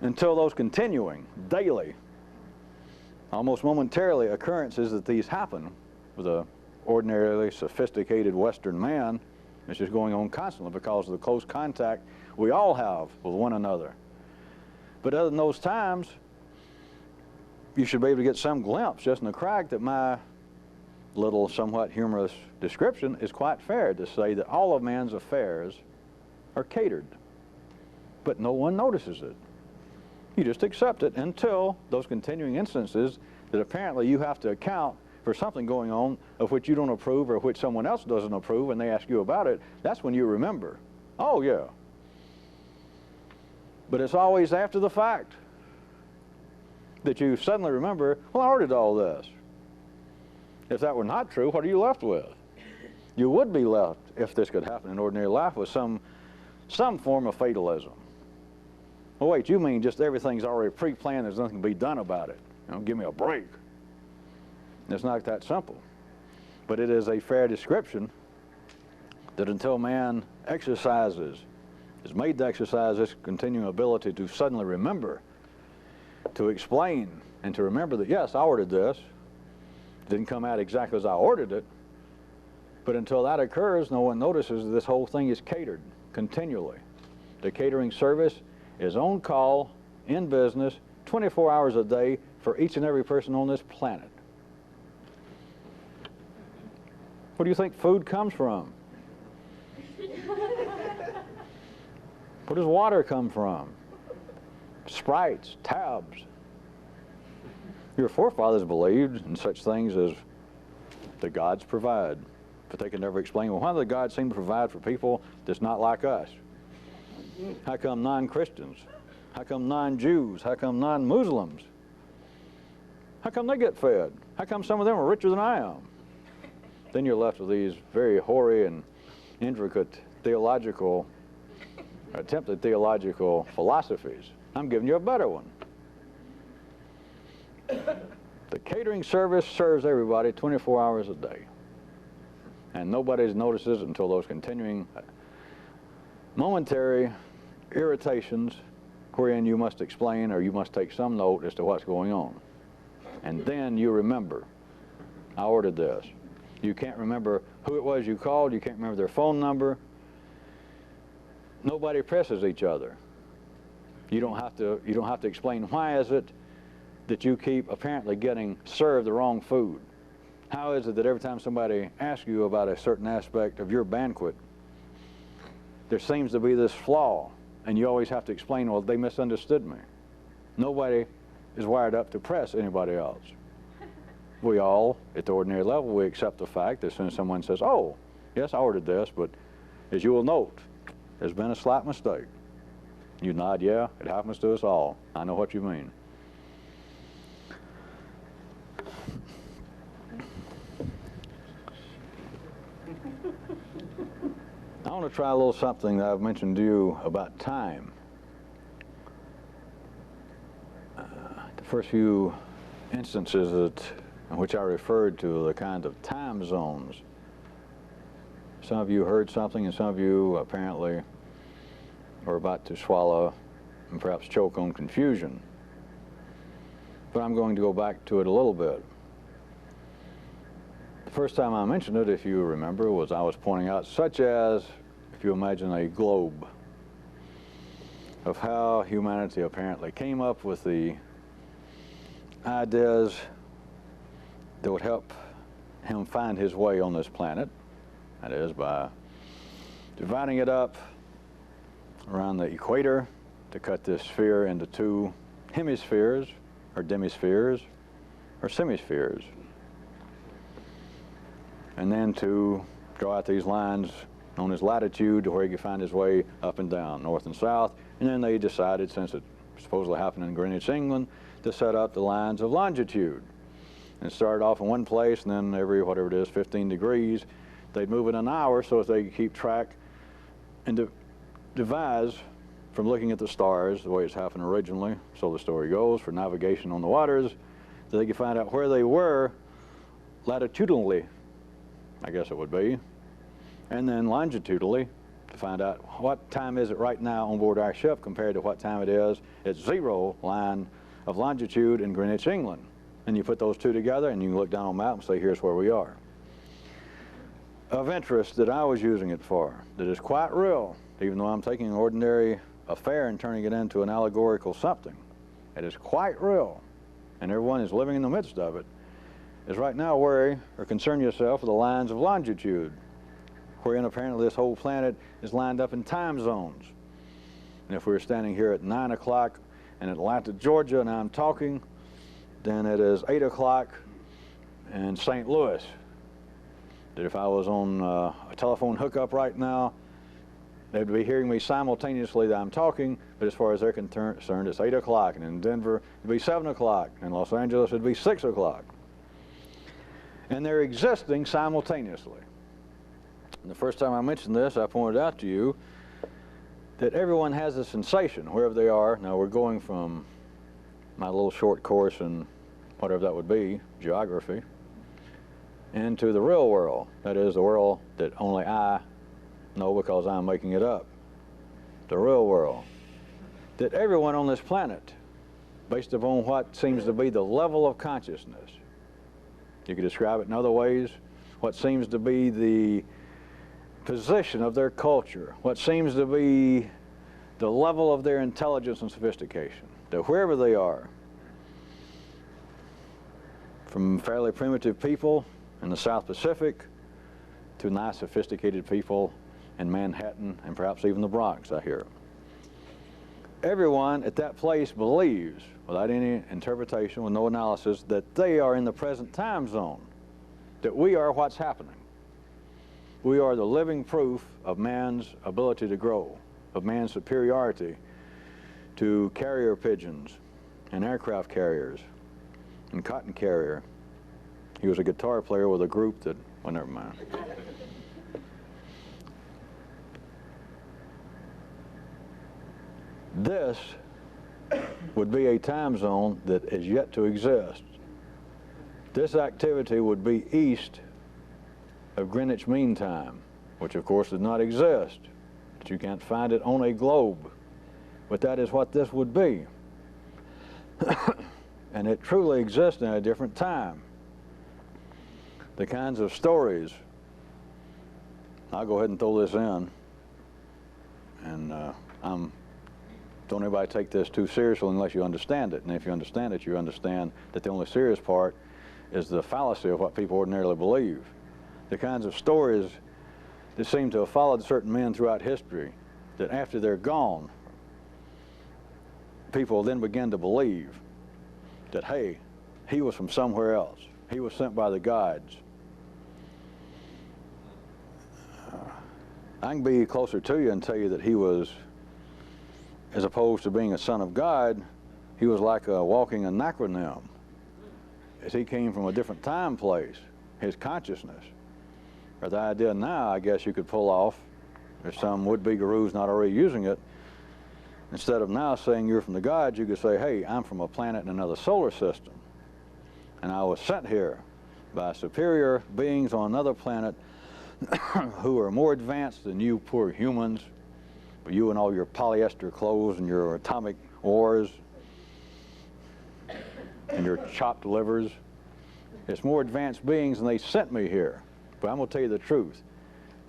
Until those continuing, daily, almost momentarily occurrences that these happen with an ordinarily sophisticated Western man, it's just going on constantly because of the close contact we all have with one another. But other than those times, you should be able to get some glimpse just in the crack that my little somewhat humorous description is quite fair to say that all of man's affairs are catered, but no one notices it. You just accept it until those continuing instances that apparently you have to account for something going on of which you don't approve or which someone else doesn't approve, and they ask you about it. That's when you remember. Oh, yeah. But it's always after the fact that you suddenly remember, well, I ordered all this. If that were not true, what are you left with? You would be left, if this could happen in ordinary life, with some form of fatalism. Well, wait, you mean just everything's already pre-planned, there's nothing to be done about it. Give me a break. It's not that simple. But it is a fair description that until man exercises, is made to exercise this continuing ability to suddenly remember, to explain, and to remember that, yes, I ordered this. It didn't come out exactly as I ordered it. But until that occurs, no one notices that this whole thing is catered continually. The catering service is on call, in business, 24 hours a day for each and every person on this planet. Where do you think food comes from? Where does water come from? Sprites, tabs. Your forefathers believed in such things as the gods provide, but they could never explain, well, why do the gods seem to provide for people that's not like us? How come non-Christians? How come non-Jews? How come non-Muslims? How come they get fed? How come some of them are richer than I am? Then you're left with these very hoary and intricate theological, attempted theological philosophies. I'm giving you a better one. The catering service serves everybody 24 hours a day. And nobody notices it until those continuing momentary irritations wherein you must explain or you must take some note as to what's going on. And then you remember, I ordered this. You can't remember who it was you called, you can't remember their phone number. Nobody presses each other. You don't have to explain why is it that you keep apparently getting served the wrong food. How is it that every time somebody asks you about a certain aspect of your banquet, there seems to be this flaw, and you always have to explain, well, they misunderstood me. Nobody is wired up to press anybody else. We all, at the ordinary level, we accept the fact that as soon as someone says, oh, yes, I ordered this, but as you will note, there's been a slight mistake. You nod, yeah, it happens to us all. I know what you mean. I want to try a little something that I've mentioned to you about time. The first few instances in which I referred to the kind of time zones. Some of you heard something, and some of you apparently are about to swallow and perhaps choke on confusion. But I'm going to go back to it a little bit. The first time I mentioned it, if you remember, was I was pointing out, such as, if you imagine a globe, of how humanity apparently came up with the ideas that would help him find his way on this planet. That is, by dividing it up around the equator to cut this sphere into two hemispheres, or demispheres, or semispheres. And then to draw out these lines known as latitude to where he could find his way up and down, north and south. And then they decided, since it supposedly happened in Greenwich, England, to set up the lines of longitude. And it started off in one place, and then every, whatever it is, 15 degrees, they'd move it an hour so as they could keep track and devise from looking at the stars, the way it's happened originally, so the story goes, for navigation on the waters, that they could find out where they were latitudinally, I guess it would be, and then longitudinally to find out what time is it right now on board our ship compared to what time it is at 0 line of longitude in Greenwich, England. And you put those two together and you can look down on a map and say, here's where we are. Of interest that I was using it for, that is quite real, even though I'm taking an ordinary affair and turning it into an allegorical something. It is quite real, and everyone is living in the midst of it, is right now worry or concern yourself with the lines of longitude, wherein apparently this whole planet is lined up in time zones. And if we were standing here at 9 o'clock in Atlanta, Georgia, and I'm talking, then it is 8 o'clock in St. Louis. That if I was on a telephone hookup right now, they'd be hearing me simultaneously that I'm talking, but as far as they're concerned, it's 8 o'clock, and in Denver, it'd be 7 o'clock, and in Los Angeles, it'd be 6 o'clock. And they're existing simultaneously. And the first time I mentioned this, I pointed out to you that everyone has a sensation, wherever they are. Now, we're going from my little short course in whatever that would be, geography, into the real world. That is, the world that only I know because I'm making it up. The real world. That everyone on this planet, based upon what seems to be the level of consciousness, you could describe it in other ways, what seems to be the position of their culture, what seems to be the level of their intelligence and sophistication, that wherever they are, from fairly primitive people in the South Pacific to nice sophisticated people in Manhattan and perhaps even the Bronx, I hear. Everyone at that place believes, without any interpretation, with no analysis, that they are in the present time zone, that we are what's happening. We are the living proof of man's ability to grow, of man's superiority to carrier pigeons and aircraft carriers and cotton carrier. He was a guitar player with a group that, well, never mind. This would be a time zone that is yet to exist. This activity would be east of Greenwich Mean Time, which of course does not exist, but you can't find it on a globe. But that is what this would be. And it truly exists in a different time. The kinds of stories, I'll go ahead and throw this in, and don't anybody take this too seriously unless you understand it. And if you understand it, you understand that the only serious part is the fallacy of what people ordinarily believe. The kinds of stories that seem to have followed certain men throughout history, that after they're gone, people then begin to believe that, hey, he was from somewhere else. He was sent by the gods. I can be closer to you and tell you that he was, as opposed to being a son of God, he was like a walking anachronism, as he came from a different time place, his consciousness. Or the idea now, I guess you could pull off, there's some would-be gurus not already using it, instead of now saying you're from the gods, you could say, hey, I'm from a planet in another solar system, and I was sent here by superior beings on another planet who are more advanced than you poor humans, you and all your polyester clothes and your atomic wars and your chopped livers. It's more advanced beings, and they sent me here. But I'm going to tell you the truth.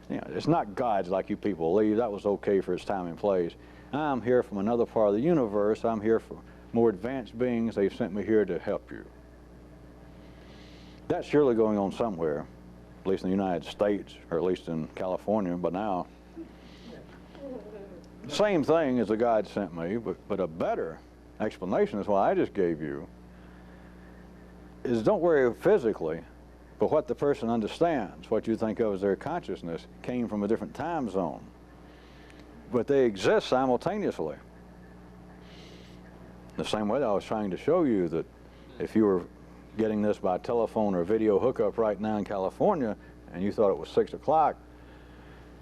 You know, it's not gods like you people believe. That was okay for its time and place. I'm here from another part of the universe. I'm here for more advanced beings. They've sent me here to help you. That's surely going on somewhere, at least in the United States, or at least in California, but now. Same thing as the God sent me, but a better explanation is what I just gave you, is don't worry physically, but what the person understands, what you think of as their consciousness, came from a different time zone. But they exist simultaneously. The same way that I was trying to show you that if you were getting this by telephone or video hookup right now in California, and you thought it was 6 o'clock,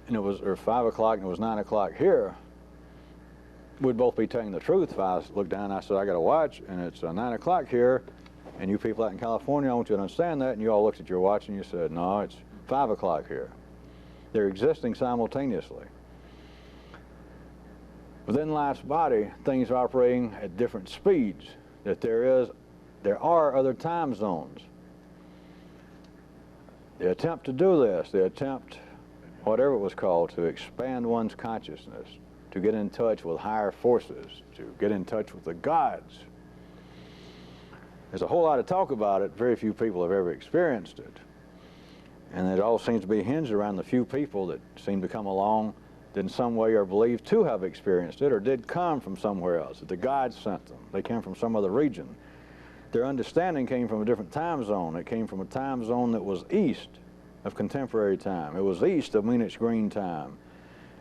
and it was, or 5 o'clock, and it was 9 o'clock here, we'd both be telling the truth. If I looked down and I said, I got to watch, and it's 9 o'clock here, and you people out in California, I want you to understand that, and you all looked at your watch and you said, no, it's 5 o'clock here. They're existing simultaneously. Within life's body, things are operating at different speeds, that there are other time zones. The attempt to do this, the attempt, whatever it was called, to expand one's consciousness, to get in touch with higher forces, to get in touch with the gods. There's a whole lot of talk about it. Very few people have ever experienced it. And it all seems to be hinged around the few people that seem to come along that in some way are believed to have experienced it or did come from somewhere else, that the gods sent them. They came from some other region. Their understanding came from a different time zone. It came from a time zone that was east of contemporary time. It was east of Greenwich Mean Time.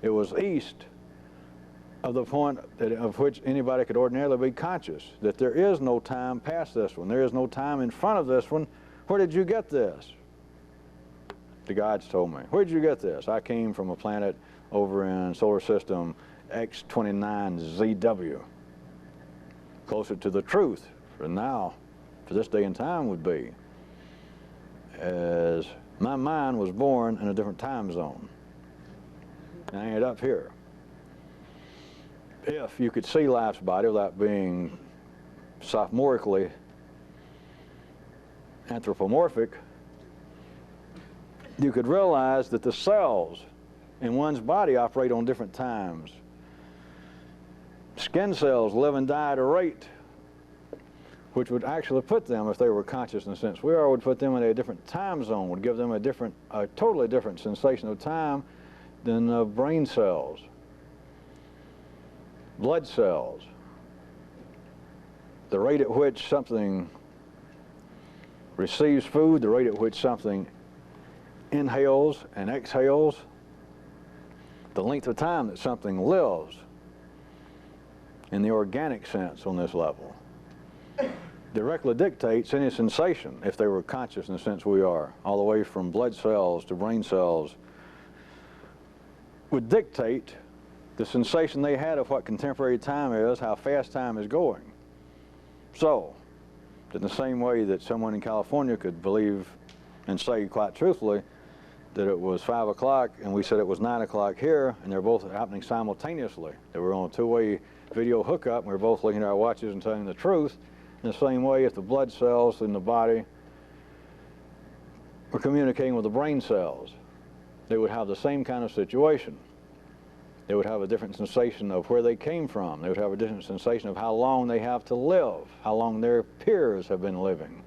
It was east of the point of which anybody could ordinarily be conscious, that there is no time past this one. There is no time in front of this one. Where did you get this? The gods told me. Where did you get this? I came from a planet over in solar system X29ZW. Closer to the truth for now, for this day and time would be, as my mind was born in a different time zone. And I ended up here. If you could see life's body without being sophomorically anthropomorphic, you could realize that the cells in one's body operate on different times. Skin cells live and die at a rate which would actually put them, if they were conscious in the sense we are, would put them in a different time zone, would give them a totally different sensation of time than brain cells, blood cells. The rate at which something receives food, the rate at which something inhales and exhales, the length of time that something lives in the organic sense on this level directly dictates any sensation, if they were conscious in the sense we are, all the way from blood cells to brain cells, would dictate the sensation they had of what contemporary time is, how fast time is going. So, In the same way that someone in California could believe and say quite truthfully that it was 5 o'clock and we said it was 9 o'clock here, and they're both happening simultaneously. They were on a two-way video hookup, and we were both looking at our watches and telling the truth. In the same way, if the blood cells in the body were communicating with the brain cells, they would have the same kind of situation. They would have a different sensation of where they came from. They would have a different sensation of how long they have to live, how long their peers have been living.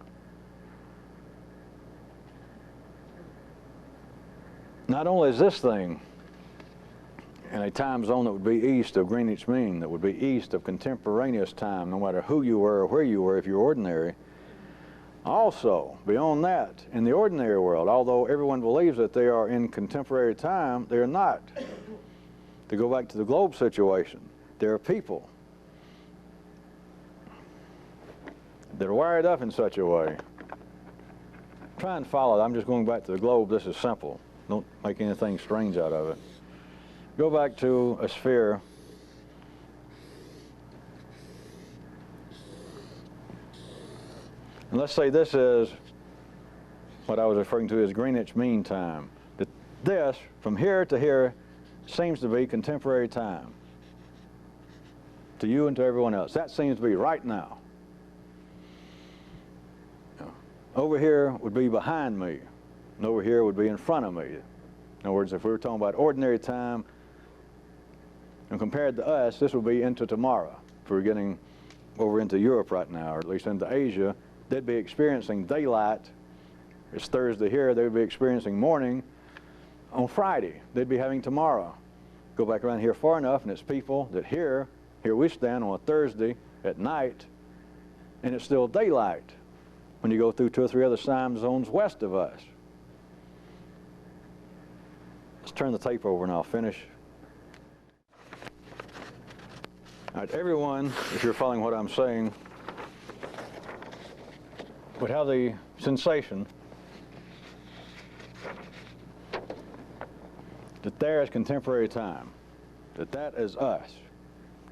Not only is this thing in a time zone that would be east of Greenwich Mean, that would be east of contemporaneous time, no matter who you were or where you were if you're ordinary, also, beyond that, in the ordinary world, although everyone believes that they are in contemporary time, they are not. To go back to the globe situation, there are people that are wired up in such a way. Try and follow. I'm just going back to the globe. This is simple. Don't make anything strange out of it. Go back to a sphere. And let's say this is what I was referring to as Greenwich Mean Time. That this, from here to here, seems to be contemporary time to you and to everyone else. That seems to be right now. Over here would be behind me, and over here would be in front of me. In other words, if we were talking about ordinary time, and compared to us, this would be into tomorrow. If we were getting over into Europe right now, or at least into Asia, they'd be experiencing daylight. It's Thursday here, they would be experiencing morning on Friday. They'd be having tomorrow. Go back around here far enough, and it's people that here we stand on a Thursday at night, and it's still daylight when you go through 2 or 3 other time zones west of us. Let's turn the tape over and I'll finish. All right, everyone, if you're following what I'm saying, would have the sensation that there is contemporary time, that is us,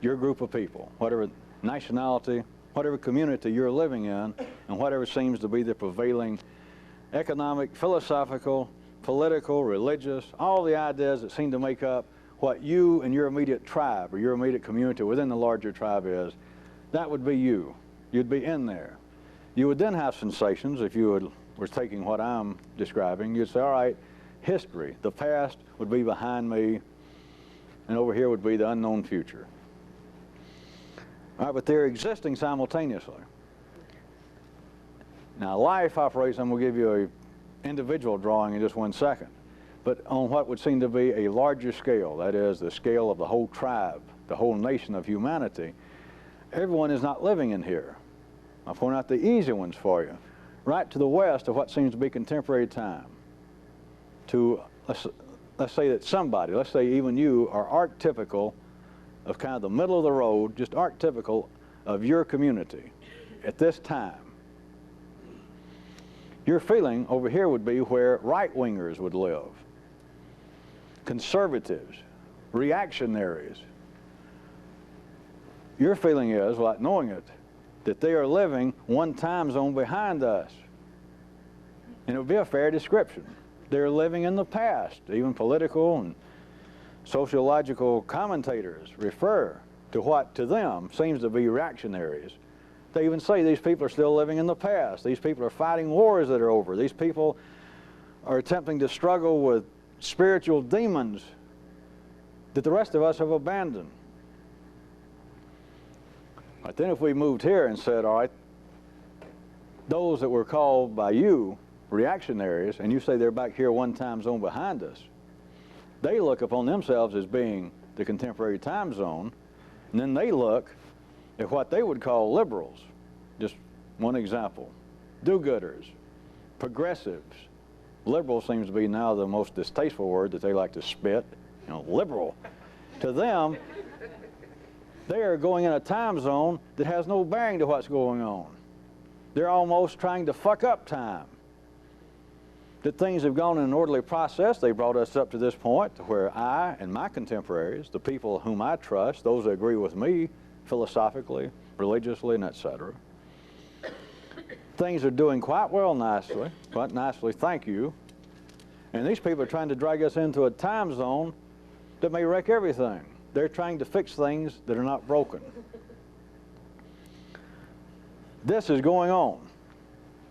your group of people, whatever nationality, whatever community you're living in, and whatever seems to be the prevailing economic, philosophical, political, religious, all the ideas that seem to make up what you and your immediate tribe or your immediate community within the larger tribe is, that would be you. You'd be in there. You would then have sensations if you were taking what I'm describing. You'd say, all right, history, the past would be behind me, and over here would be the unknown future. All right, but they're existing simultaneously. Now, life operates, I'm going to give you an individual drawing in just 1 second, but on what would seem to be a larger scale, that is the scale of the whole tribe, the whole nation of humanity, everyone is not living in here. I'll point out the easy ones for you. Right to the west of what seems to be contemporary time, to, let's say that somebody, let's say even you, are archetypical of kind of the middle of the road, just archetypical of your community at this time. Your feeling over here would be where right-wingers would live, conservatives, reactionaries. Your feeling is, without knowing it, that they are living 1 time zone behind us. And it would be a fair description. They're living in the past. Even political and sociological commentators refer to what to them seems to be reactionaries. They even say these people are still living in the past. These people are fighting wars that are over. These people are attempting to struggle with spiritual demons that the rest of us have abandoned. But then if we moved here and said, all right, those that were called by you reactionaries, and you say they're back here 1 time zone behind us, they look upon themselves as being the contemporary time zone, and then they look at what they would call liberals. Just one example. Do-gooders, progressives. Liberal seems to be now the most distasteful word that they like to spit. You know, liberal. To them, they are going in a time zone that has no bearing to what's going on. They're almost trying to fuck up time. That things have gone in an orderly process. They brought us up to this point to where I and my contemporaries, the people whom I trust, those that agree with me philosophically, religiously, and etc., things are doing quite nicely, thank you. And these people are trying to drag us into a time zone that may wreck everything. They're trying to fix things that are not broken. This is going on.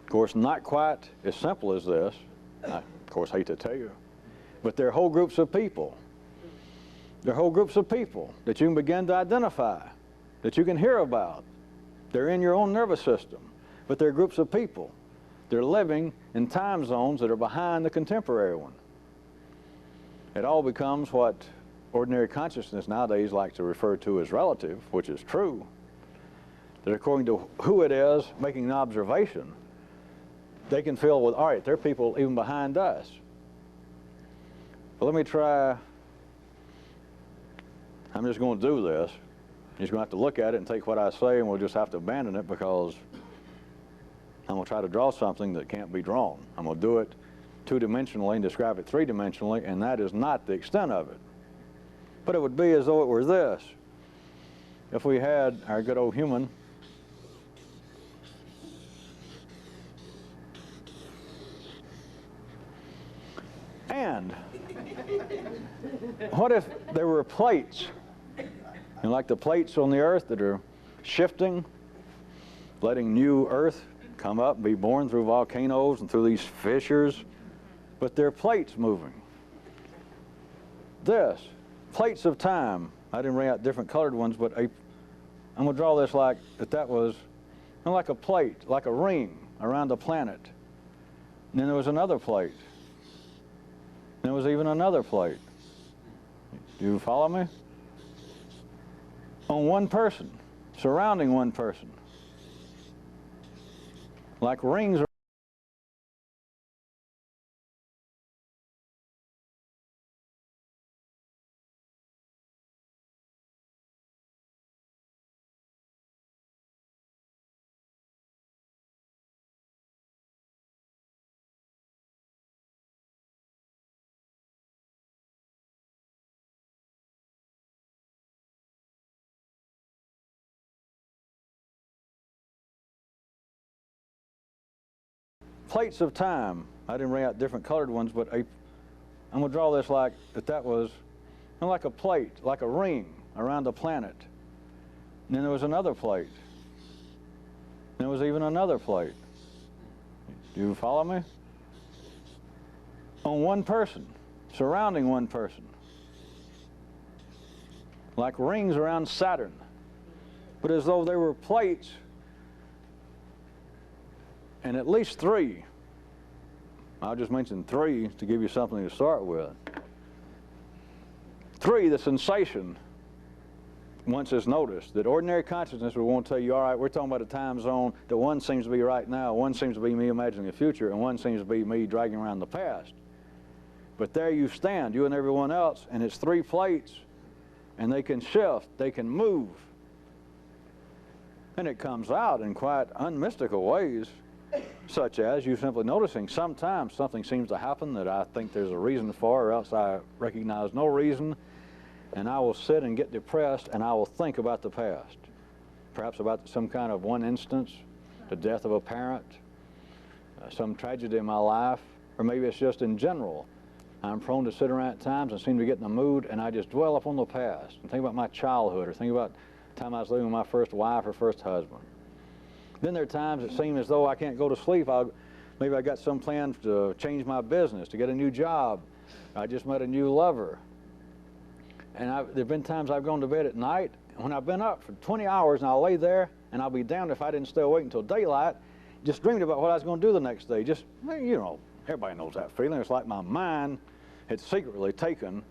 Of course, not quite as simple as this. I, of course, hate to tell you. But there are whole groups of people. There are whole groups of people that you can begin to identify, that you can hear about. They're in your own nervous system. But there are groups of people. They're living in time zones that are behind the contemporary one. It all becomes what ordinary consciousness nowadays likes to refer to as relative, which is true. That according to who it is making an observation, they can feel, well, all right, there are people even behind us. But let me try. I'm just going to do this. You're just going to have to look at it and take what I say, and we'll just have to abandon it because I'm going to try to draw something that can't be drawn. I'm going to do it two-dimensionally and describe it three-dimensionally, and that is not the extent of it. But it would be as though it were this. If we had our good old human and what if there were plates, like the plates on the earth that are shifting, letting new earth come up, be born through volcanoes and through these fissures, but they're plates moving. This, plates of time. I didn't bring out different colored ones, but I'm going to draw this like that was like a plate, like a ring around a planet. And then there was another plate. And there was even another plate. Do you follow me? On one person, surrounding one person. Like rings. Plates of time. I didn't bring out different colored ones, but I'm going to draw this like that was like a plate, like a ring around a planet. And then there was another plate. And there was even another plate. Do you follow me? On one person, surrounding one person. Like rings around Saturn. But as though they were plates, and at least three. I'll just mention three to give you something to start with. Three, the sensation, once it's noticed, that ordinary consciousness will want to tell you, all right, we're talking about a time zone that one seems to be right now, one seems to be me imagining the future, and one seems to be me dragging around the past. But there you stand, you and everyone else, and it's three plates, and they can shift, they can move. And it comes out in quite unmystical ways, such as you simply noticing sometimes something seems to happen that I think there's a reason for, or else I recognize no reason, and I will sit and get depressed, and I will think about the past. Perhaps about some kind of one instance, the death of a parent, some tragedy in my life, or maybe it's just in general. I'm prone to sit around at times and seem to get in the mood, and I just dwell upon the past and think about my childhood, or think about the time I was living with my first wife or first husband. Then there are times it seems as though I can't go to sleep. Maybe I got some plan to change my business, to get a new job. I just met a new lover. And there have been times I've gone to bed at night, and when I've been up for 20 hours, and I'll lay there, and I'll be damned if I didn't stay awake until daylight, just dreaming about what I was going to do the next day. Just, you know, everybody knows that feeling. It's like my mind had secretly taken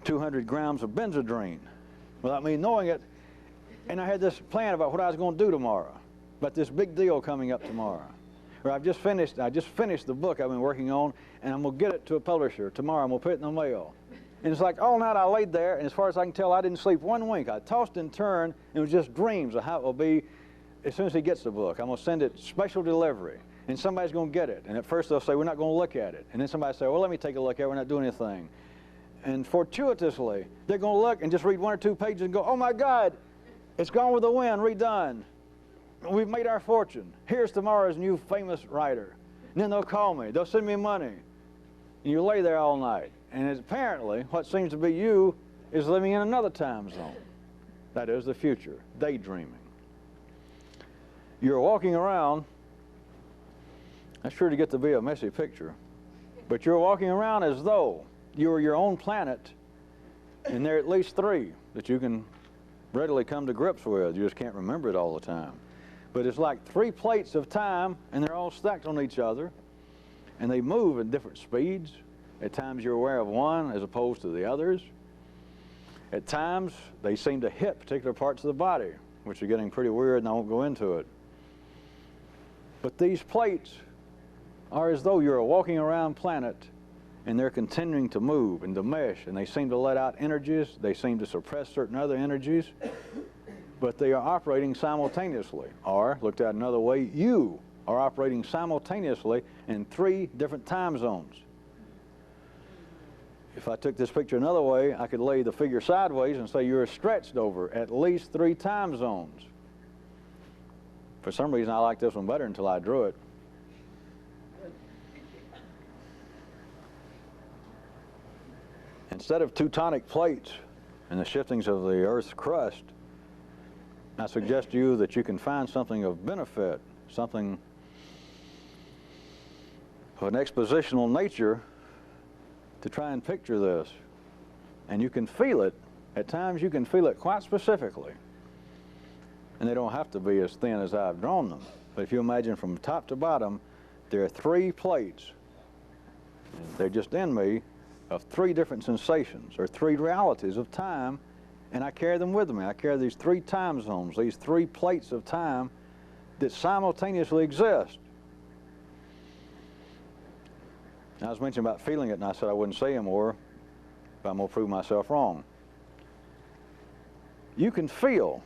200 grams of Benzedrine without me knowing it. And I had this plan about what I was going to do tomorrow, about this big deal coming up tomorrow. Or I just finished the book I've been working on, and I'm going to get it to a publisher tomorrow. I'm going to put it in the mail. And it's like all night I laid there, and as far as I can tell, I didn't sleep one wink. I tossed and turned, and it was just dreams of how it will be as soon as he gets the book. I'm going to send it special delivery, and somebody's going to get it. And at first they'll say, we're not going to look at it. And then somebody will say, well, let me take a look at it. We're not doing anything. And fortuitously, they're going to look and just read one or two pages and go, oh, my God. It's gone with the wind, redone. we've made our fortune. Here's tomorrow's new famous writer. And then they'll call me. They'll send me money. And you lay there all night. And apparently, what seems to be you is living in another time zone. That is the future, daydreaming. You're walking around. That's sure to get to be a messy picture. But you're walking around as though you were your own planet, and there are at least three that you can readily come to grips with. You just can't remember it all the time. But it's like three plates of time, and they're all stacked on each other, and they move at different speeds. At times you're aware of one as opposed to the others. At times they seem to hit particular parts of the body, which are getting pretty weird, and I won't go into it. But these plates are as though you're a walking around planet, and they're continuing to move and to mesh, and they seem to let out energies. They seem to suppress certain other energies, but they are operating simultaneously. Or, looked at another way, you are operating simultaneously in three different time zones. If I took this picture another way, I could lay the figure sideways and say you're stretched over at least three time zones. For some reason, I like this one better until I drew it. Instead of tectonic plates and the shiftings of the Earth's crust, I suggest to you that you can find something of benefit, something of an expositional nature to try and picture this. And you can feel it. At times you can feel it quite specifically. And they don't have to be as thin as I've drawn them. But if you imagine from top to bottom, there are three plates. They're just in me, of three different sensations, or three realities of time, and I carry them with me. I carry these three time zones, these three plates of time that simultaneously exist. I was mentioning about feeling it, and I said I wouldn't say anymore, but I'm going to prove myself wrong. You can feel.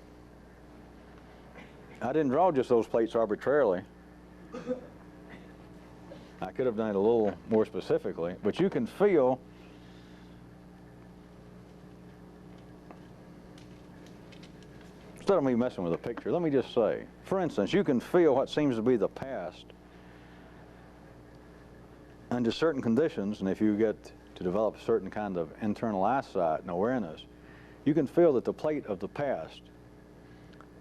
I didn't draw just those plates arbitrarily. I could have done it a little more specifically, but you can feel instead of me messing with a picture, let me just say, for instance, you can feel what seems to be the past under certain conditions, and if you get to develop a certain kind of internal eyesight and awareness, you can feel that the plate of the past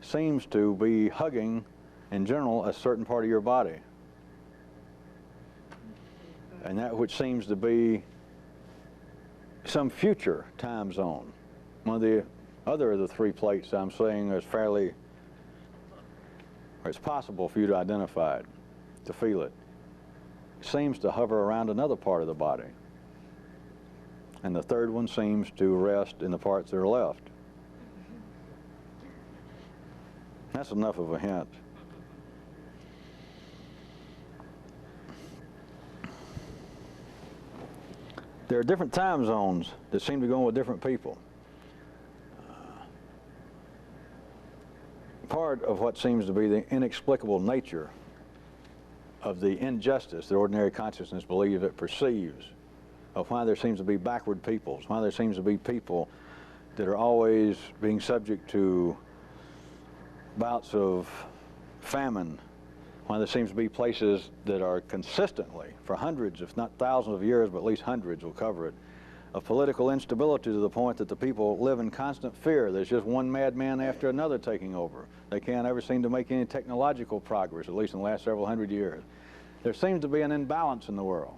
seems to be hugging, in general, a certain part of your body. And that which seems to be some future time zone. One of the other of the three plates I'm saying is fairly, or it's possible for you to identify it, to feel it. It seems to hover around another part of the body. And the third one seems to rest in the parts that are left. That's enough of a hint. There are different time zones that seem to go with different people. Part of what seems to be the inexplicable nature of the injustice that ordinary consciousness believes it perceives, of why there seems to be backward peoples, why there seems to be people that are always being subject to bouts of famine, why there seems to be places that are consistently, for hundreds, if not thousands of years, but at least hundreds will cover it, of political instability to the point that the people live in constant fear. There's just one madman after another taking over. They can't ever seem to make any technological progress, at least in the last several hundred years. There seems to be an imbalance in the world.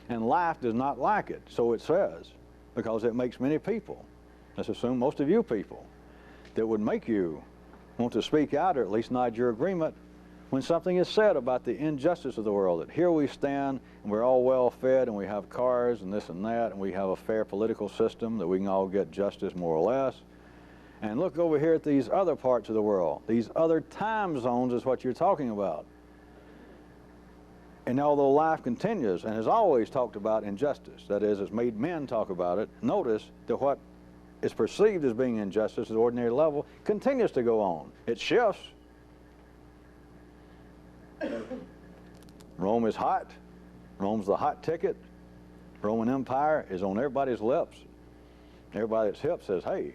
And life does not like it, so it says, because it makes many people, let's assume most of you people, that would make you want to speak out or at least nod your agreement when something is said about the injustice of the world, that here we stand and we're all well fed and we have cars and this and that and we have a fair political system that we can all get justice more or less. And look over here at these other parts of the world. These other time zones is what you're talking about. And although life continues and has always talked about injustice, that is, has made men talk about it, notice that what is perceived as being injustice at ordinary level continues to go on. It shifts. Rome is hot. Rome's the hot ticket. Roman Empire is on everybody's lips. Everybody that's hip says, hey,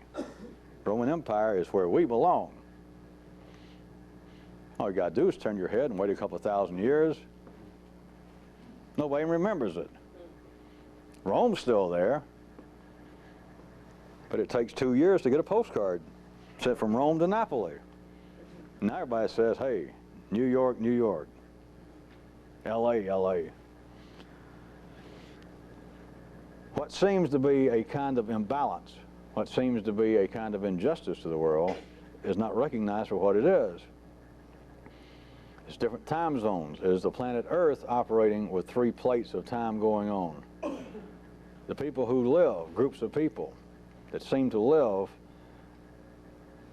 Roman Empire is where we belong. All you got to do is turn your head and wait a couple of thousand years. Nobody remembers it. Rome's still there, but it takes 2 years to get a postcard sent from Rome to Napoli. Now everybody says, hey, New York, New York, L.A., L.A. What seems to be a kind of imbalance, what seems to be a kind of injustice to the world, is not recognized for what it is. It's different time zones. It is the planet Earth operating with 3 plates of time going on. The people who live, groups of people that seem to live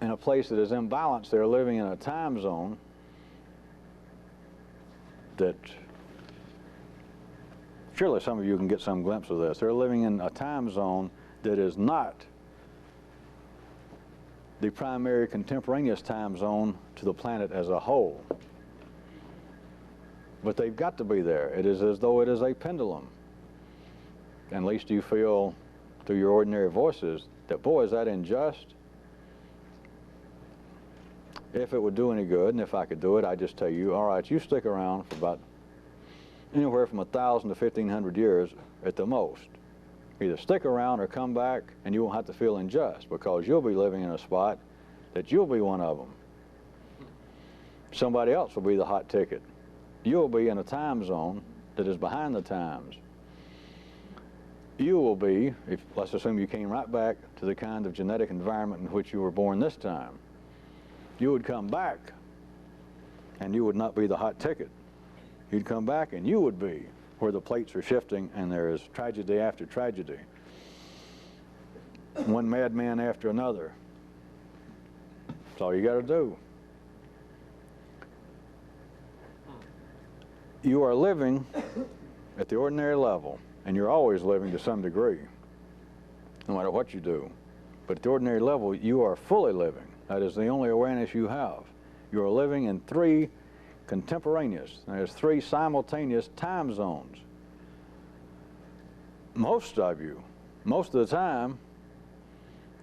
in a place that is imbalanced, they're living in a time zone that, surely some of you can get some glimpse of this. They're living in a time zone that is not the primary contemporaneous time zone to the planet as a whole. But they've got to be there. It is as though it is a pendulum. At least you feel through your ordinary voices that, boy, is that unjust? If it would do any good, and if I could do it, I'd just tell you, all right, you stick around for about anywhere from 1,000 to 1,500 years at the most. Either stick around or come back, and you won't have to feel unjust, because you'll be living in a spot that you'll be one of them. Somebody else will be the hot ticket. You'll be in a time zone that is behind the times. You will be, if, let's assume you came right back to the kind of genetic environment in which you were born this time. You would come back, and you would not be the hot ticket. You'd come back, and you would be where the plates are shifting, and there is tragedy after tragedy. One madman after another. That's all you got to do. You are living at the ordinary level, and you're always living to some degree, no matter what you do. But at the ordinary level, you are fully living. That is the only awareness you have. You are living in 3 contemporaneous, there's 3 simultaneous time zones. Most of you, most of the time,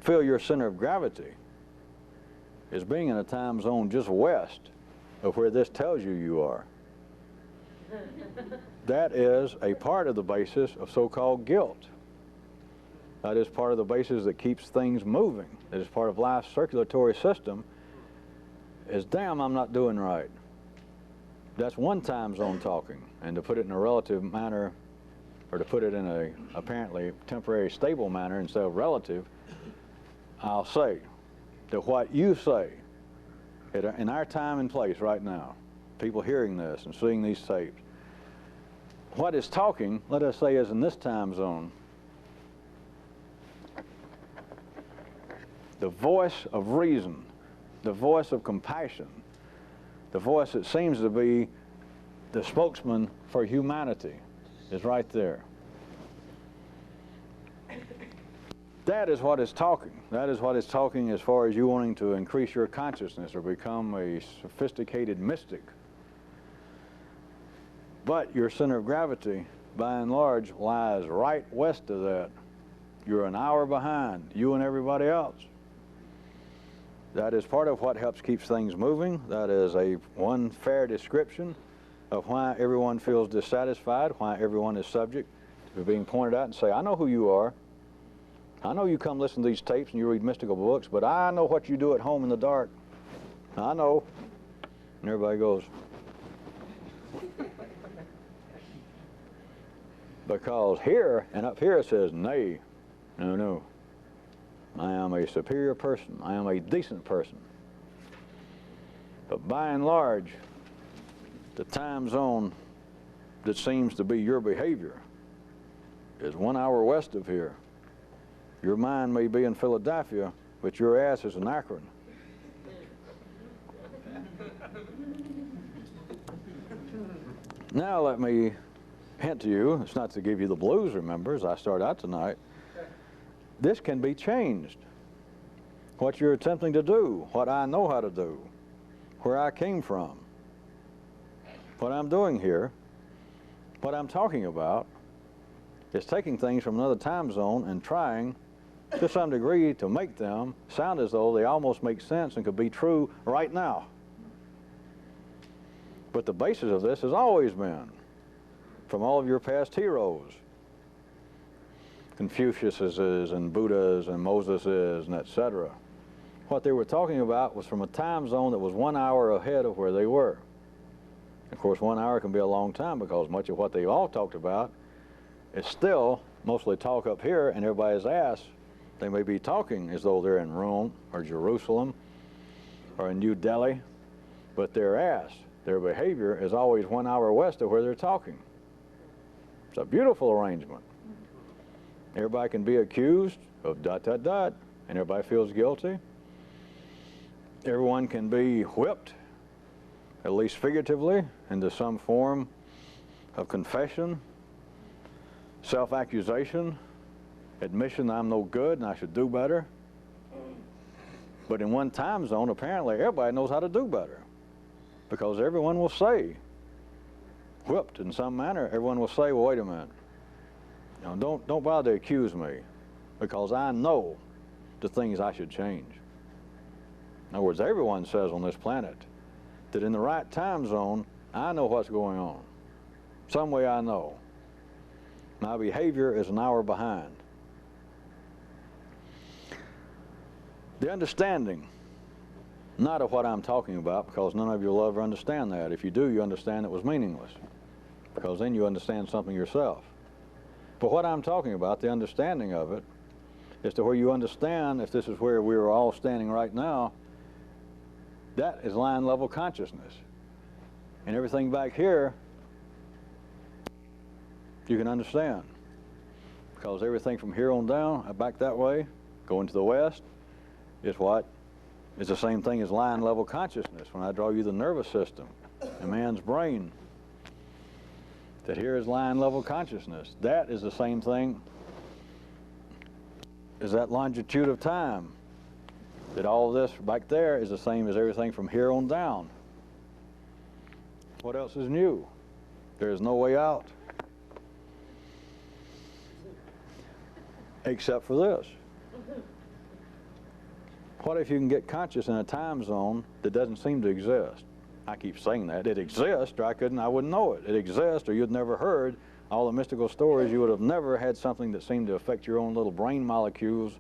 feel your center of gravity is being in a time zone just west of where this tells you you are. That is a part of the basis of so-called guilt. That is part of the basis that keeps things moving. That is part of life's circulatory system is, damn, I'm not doing right. That's one time zone talking. And to put it in a relative manner, or to put it in a apparently temporary stable manner instead of relative, I'll say that what you say in our time and place right now, people hearing this and seeing these tapes, what is talking, let us say, is in this time zone. The voice of reason, the voice of compassion, the voice that seems to be the spokesman for humanity is right there. That is what is talking. That is what is talking as far as you wanting to increase your consciousness or become a sophisticated mystic. But your center of gravity, by and large, lies right west of that. You're an hour behind, you and everybody else. That is part of what helps keep things moving. That is one fair description of why everyone feels dissatisfied, why everyone is subject to being pointed out and say, I know who you are. I know you come listen to these tapes and you read mystical books, but I know what you do at home in the dark. I know. And everybody goes. Because here, and up here it says, nay, no. I am a superior person. I am a decent person. But by and large, the time zone that seems to be your behavior is 1 hour west of here. Your mind may be in Philadelphia, but your ass is in Akron. Now let me hint to you, it's not to give you the blues, remember, as I start out tonight. This can be changed. What you're attempting to do, what I know how to do, where I came from, what I'm doing here, what I'm talking about, is taking things from another time zone and trying, to some degree, to make them sound as though they almost make sense and could be true right now. But the basis of this has always been from all of your past heroes, Confucius's and Buddha's and Moses's and etc. What they were talking about was from a time zone that was 1 hour ahead of where they were. Of course, 1 hour can be a long time because much of what they all talked about is still mostly talk up here, and everybody's ass. They may be talking as though they're in Rome or Jerusalem or in New Delhi, but their ass, their behavior is always 1 hour west of where they're talking. It's a beautiful arrangement. Everybody can be accused of ... and everybody feels guilty. Everyone can be whipped, at least figuratively, into some form of confession, self-accusation, admission that I'm no good and I should do better. But in one time zone, apparently everybody knows how to do better, because everyone will say, whipped in some manner, everyone will say, well, wait a minute, you know, don't bother to accuse me, because I know the things I should change. In other words, everyone says on this planet that in the right time zone, I know what's going on. Some way I know. My behavior is an hour behind. The understanding, not of what I'm talking about, because none of you will ever understand that. If you do, you understand it was meaningless, because then you understand something yourself. But what I'm talking about, the understanding of it, is to where you understand, if this is where we are all standing right now, that is line level consciousness. And everything back here, you can understand. Because everything from here on down, back that way, going to the west, is what? Is the same thing as line level consciousness. When I draw you the nervous system, a man's brain, that here is line level consciousness. That is the same thing as that longitude of time. That all this back there is the same as everything from here on down. What else is new? There is no way out except for this. What if you can get conscious in a time zone that doesn't seem to exist? I keep saying that. It exists, or I wouldn't know it. It exists, or you'd never heard all the mystical stories. You would have never had something that seemed to affect your own little brain molecules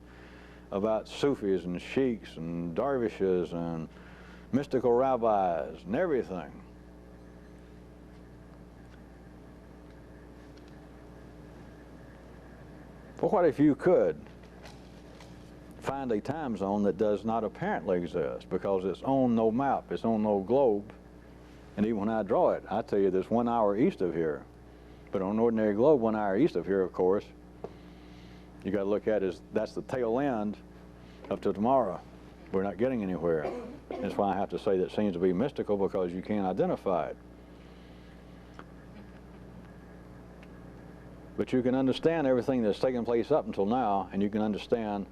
about Sufis and sheiks and dervishes and mystical rabbis and everything. But what if you could find a time zone that does not apparently exist, because it's on no map, it's on no globe, and even when I draw it, I tell you there's 1 hour east of here. But on an ordinary globe, 1 hour east of here, of course, you got to look at is that's the tail end up to tomorrow. We're not getting anywhere. That's why I have to say that it seems to be mystical, because you can't identify it. But you can understand everything that's taken place up until now, and you can understand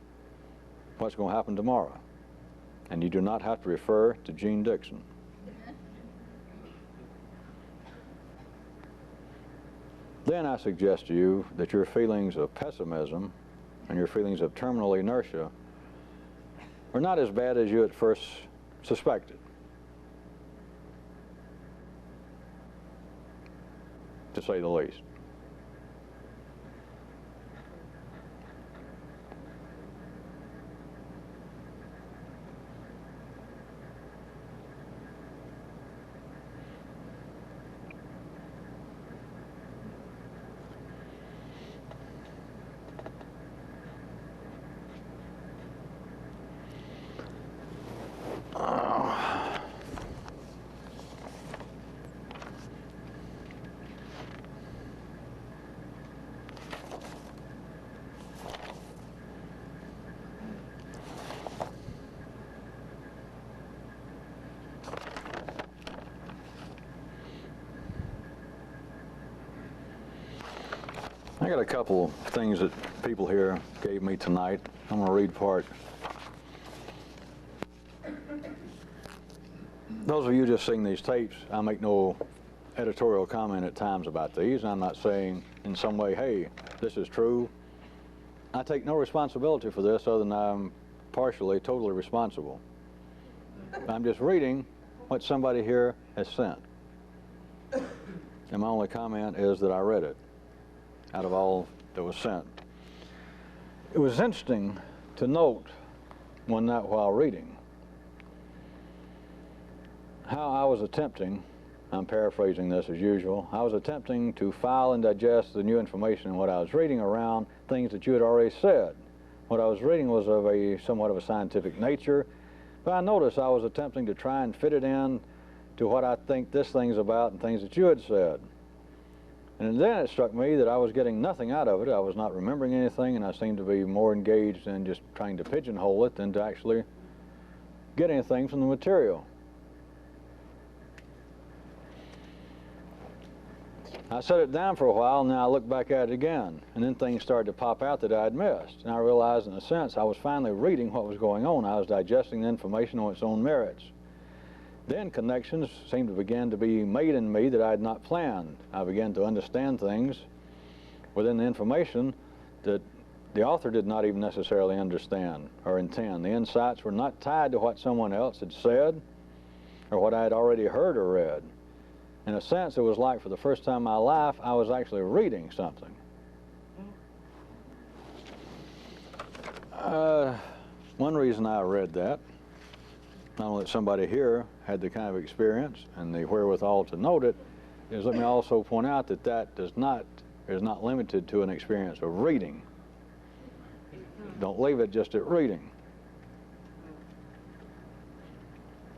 what's going to happen tomorrow. And you do not have to refer to Gene Dixon. Then I suggest to you that your feelings of pessimism and your feelings of terminal inertia are not as bad as you at first suspected. To say the least. I got a couple things that people here gave me tonight. I'm going to read part. Those of you just seeing these tapes, I make no editorial comment at times about these. I'm not saying in some way, hey, this is true. I take no responsibility for this other than I'm partially, totally responsible. I'm just reading what somebody here has sent. And my only comment is that I read it out of all that was sent. It was interesting to note one night while reading how I was attempting, I'm paraphrasing this as usual, I was attempting to file and digest the new information in what I was reading around things that you had already said. What I was reading was of a somewhat of a scientific nature, but I noticed I was attempting to try and fit it in to what I think this thing's about and things that you had said. And then it struck me that I was getting nothing out of it. I was not remembering anything, and I seemed to be more engaged in just trying to pigeonhole it than to actually get anything from the material. I set it down for a while, and then I looked back at it again, and then things started to pop out that I had missed. And I realized, in a sense, I was finally reading what was going on. I was digesting the information on its own merits. Then connections seemed to begin to be made in me that I had not planned. I began to understand things within the information that the author did not even necessarily understand or intend. The insights were not tied to what someone else had said or what I had already heard or read. In a sense, it was like for the first time in my life, I was actually reading something. One reason I read that, not only that somebody here had the kind of experience and the wherewithal to note it, is let me also point out that that is not limited to an experience of reading. Don't leave it just at reading.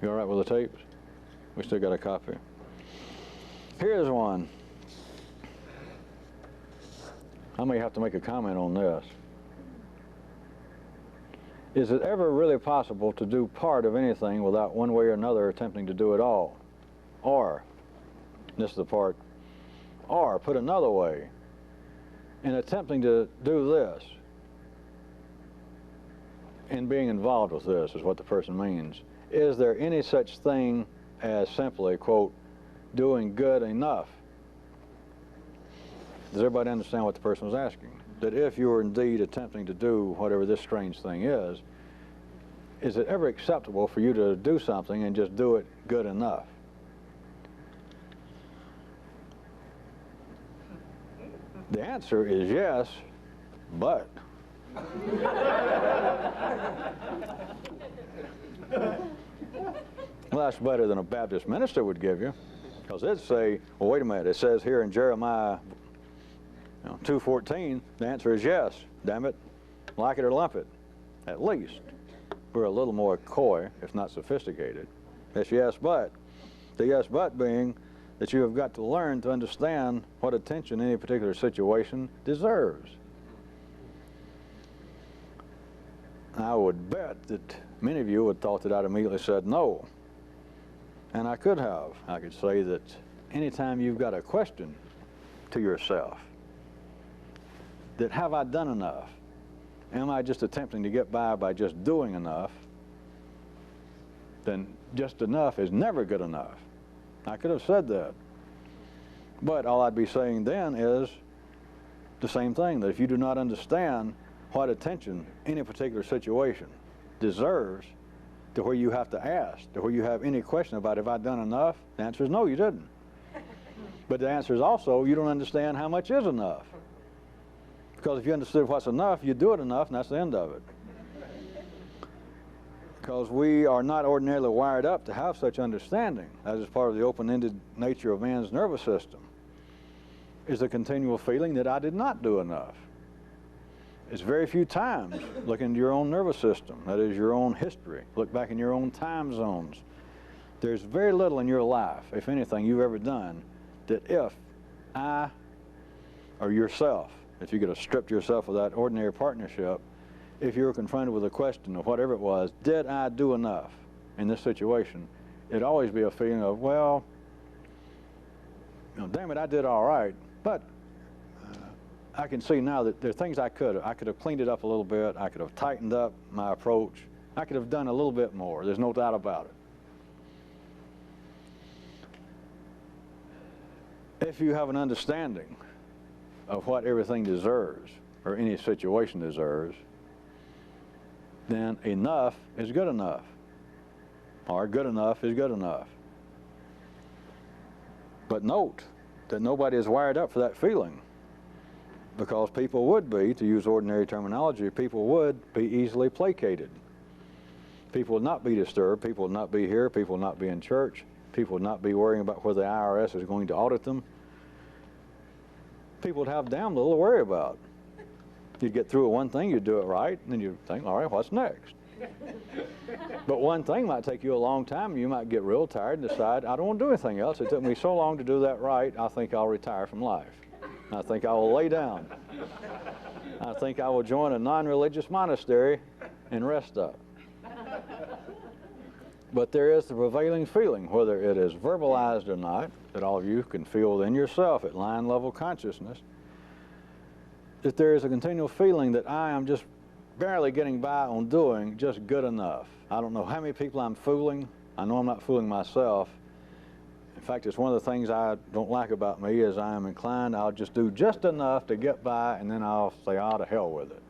You all right with the tapes? We still got a copy. Here's one. I may have to make a comment on this. Is it ever really possible to do part of anything without one way or another attempting to do it all? Or, this is the part, or put another way, in attempting to do this, in being involved with this is what the person means, is there any such thing as simply, quote, doing good enough? Does everybody understand what the person was asking? That if you were indeed attempting to do whatever this strange thing is it ever acceptable for you to do something and just do it good enough? The answer is yes, but. Well, that's better than a Baptist minister would give you, because it'd say, well, wait a minute, it says here in Jeremiah 2:14, the answer is yes, damn it, like it or lump it. At least we're a little more coy, if not sophisticated. It's yes, but. The yes, but being that you have got to learn to understand what attention any particular situation deserves. I would bet that many of you would have thought that I'd immediately said no. And I could have. I could say that anytime you've got a question to yourself, that have I done enough? Am I just attempting to get by just doing enough? Then just enough is never good enough. I could have said that. But all I'd be saying then is the same thing, that if you do not understand what attention any particular situation deserves, to where you have to ask, to where you have any question about have I done enough, the answer is no, you didn't. But the answer is also you don't understand how much is enough. Because if you understood what's enough, you do it enough, and that's the end of it. Because we are not ordinarily wired up to have such understanding. That is part of the open-ended nature of man's nervous system, is the continual feeling that I did not do enough. It's very few times, look into your own nervous system, that is your own history, look back in your own time zones. There's very little in your life, if anything, you've ever done, that if I, or yourself, if you could have stripped yourself of that ordinary partnership, if you were confronted with a question of whatever it was, did I do enough in this situation, it'd always be a feeling of, well, damn it, I did all right, but I can see now that there are things I could have cleaned it up a little bit, I could have tightened up my approach, I could have done a little bit more, there's no doubt about it. If you have an understanding of what everything deserves, or any situation deserves, then enough is good enough, or good enough is good enough. But note that nobody is wired up for that feeling. Because people would be, to use ordinary terminology, people would be easily placated. People would not be disturbed. People would not be here. People would not be in church. People would not be worrying about whether the IRS is going to audit them. People would have damn little to worry about. You'd get through one thing, you'd do it right, and then you'd think, all right, what's next? But one thing might take you a long time, and you might get real tired and decide, I don't want to do anything else. It took me so long to do that right, I think I'll retire from life. I think I will lay down. I think I will join a non-religious monastery and rest up. But there is the prevailing feeling, whether it is verbalized or not, that all of you can feel in yourself at line level consciousness, that there is a continual feeling that I am just barely getting by on doing just good enough. I don't know how many people I'm fooling. I know I'm not fooling myself. In fact, it's one of the things I don't like about me is I am inclined, I'll just do just enough to get by, and then I'll say, oh, to hell with it.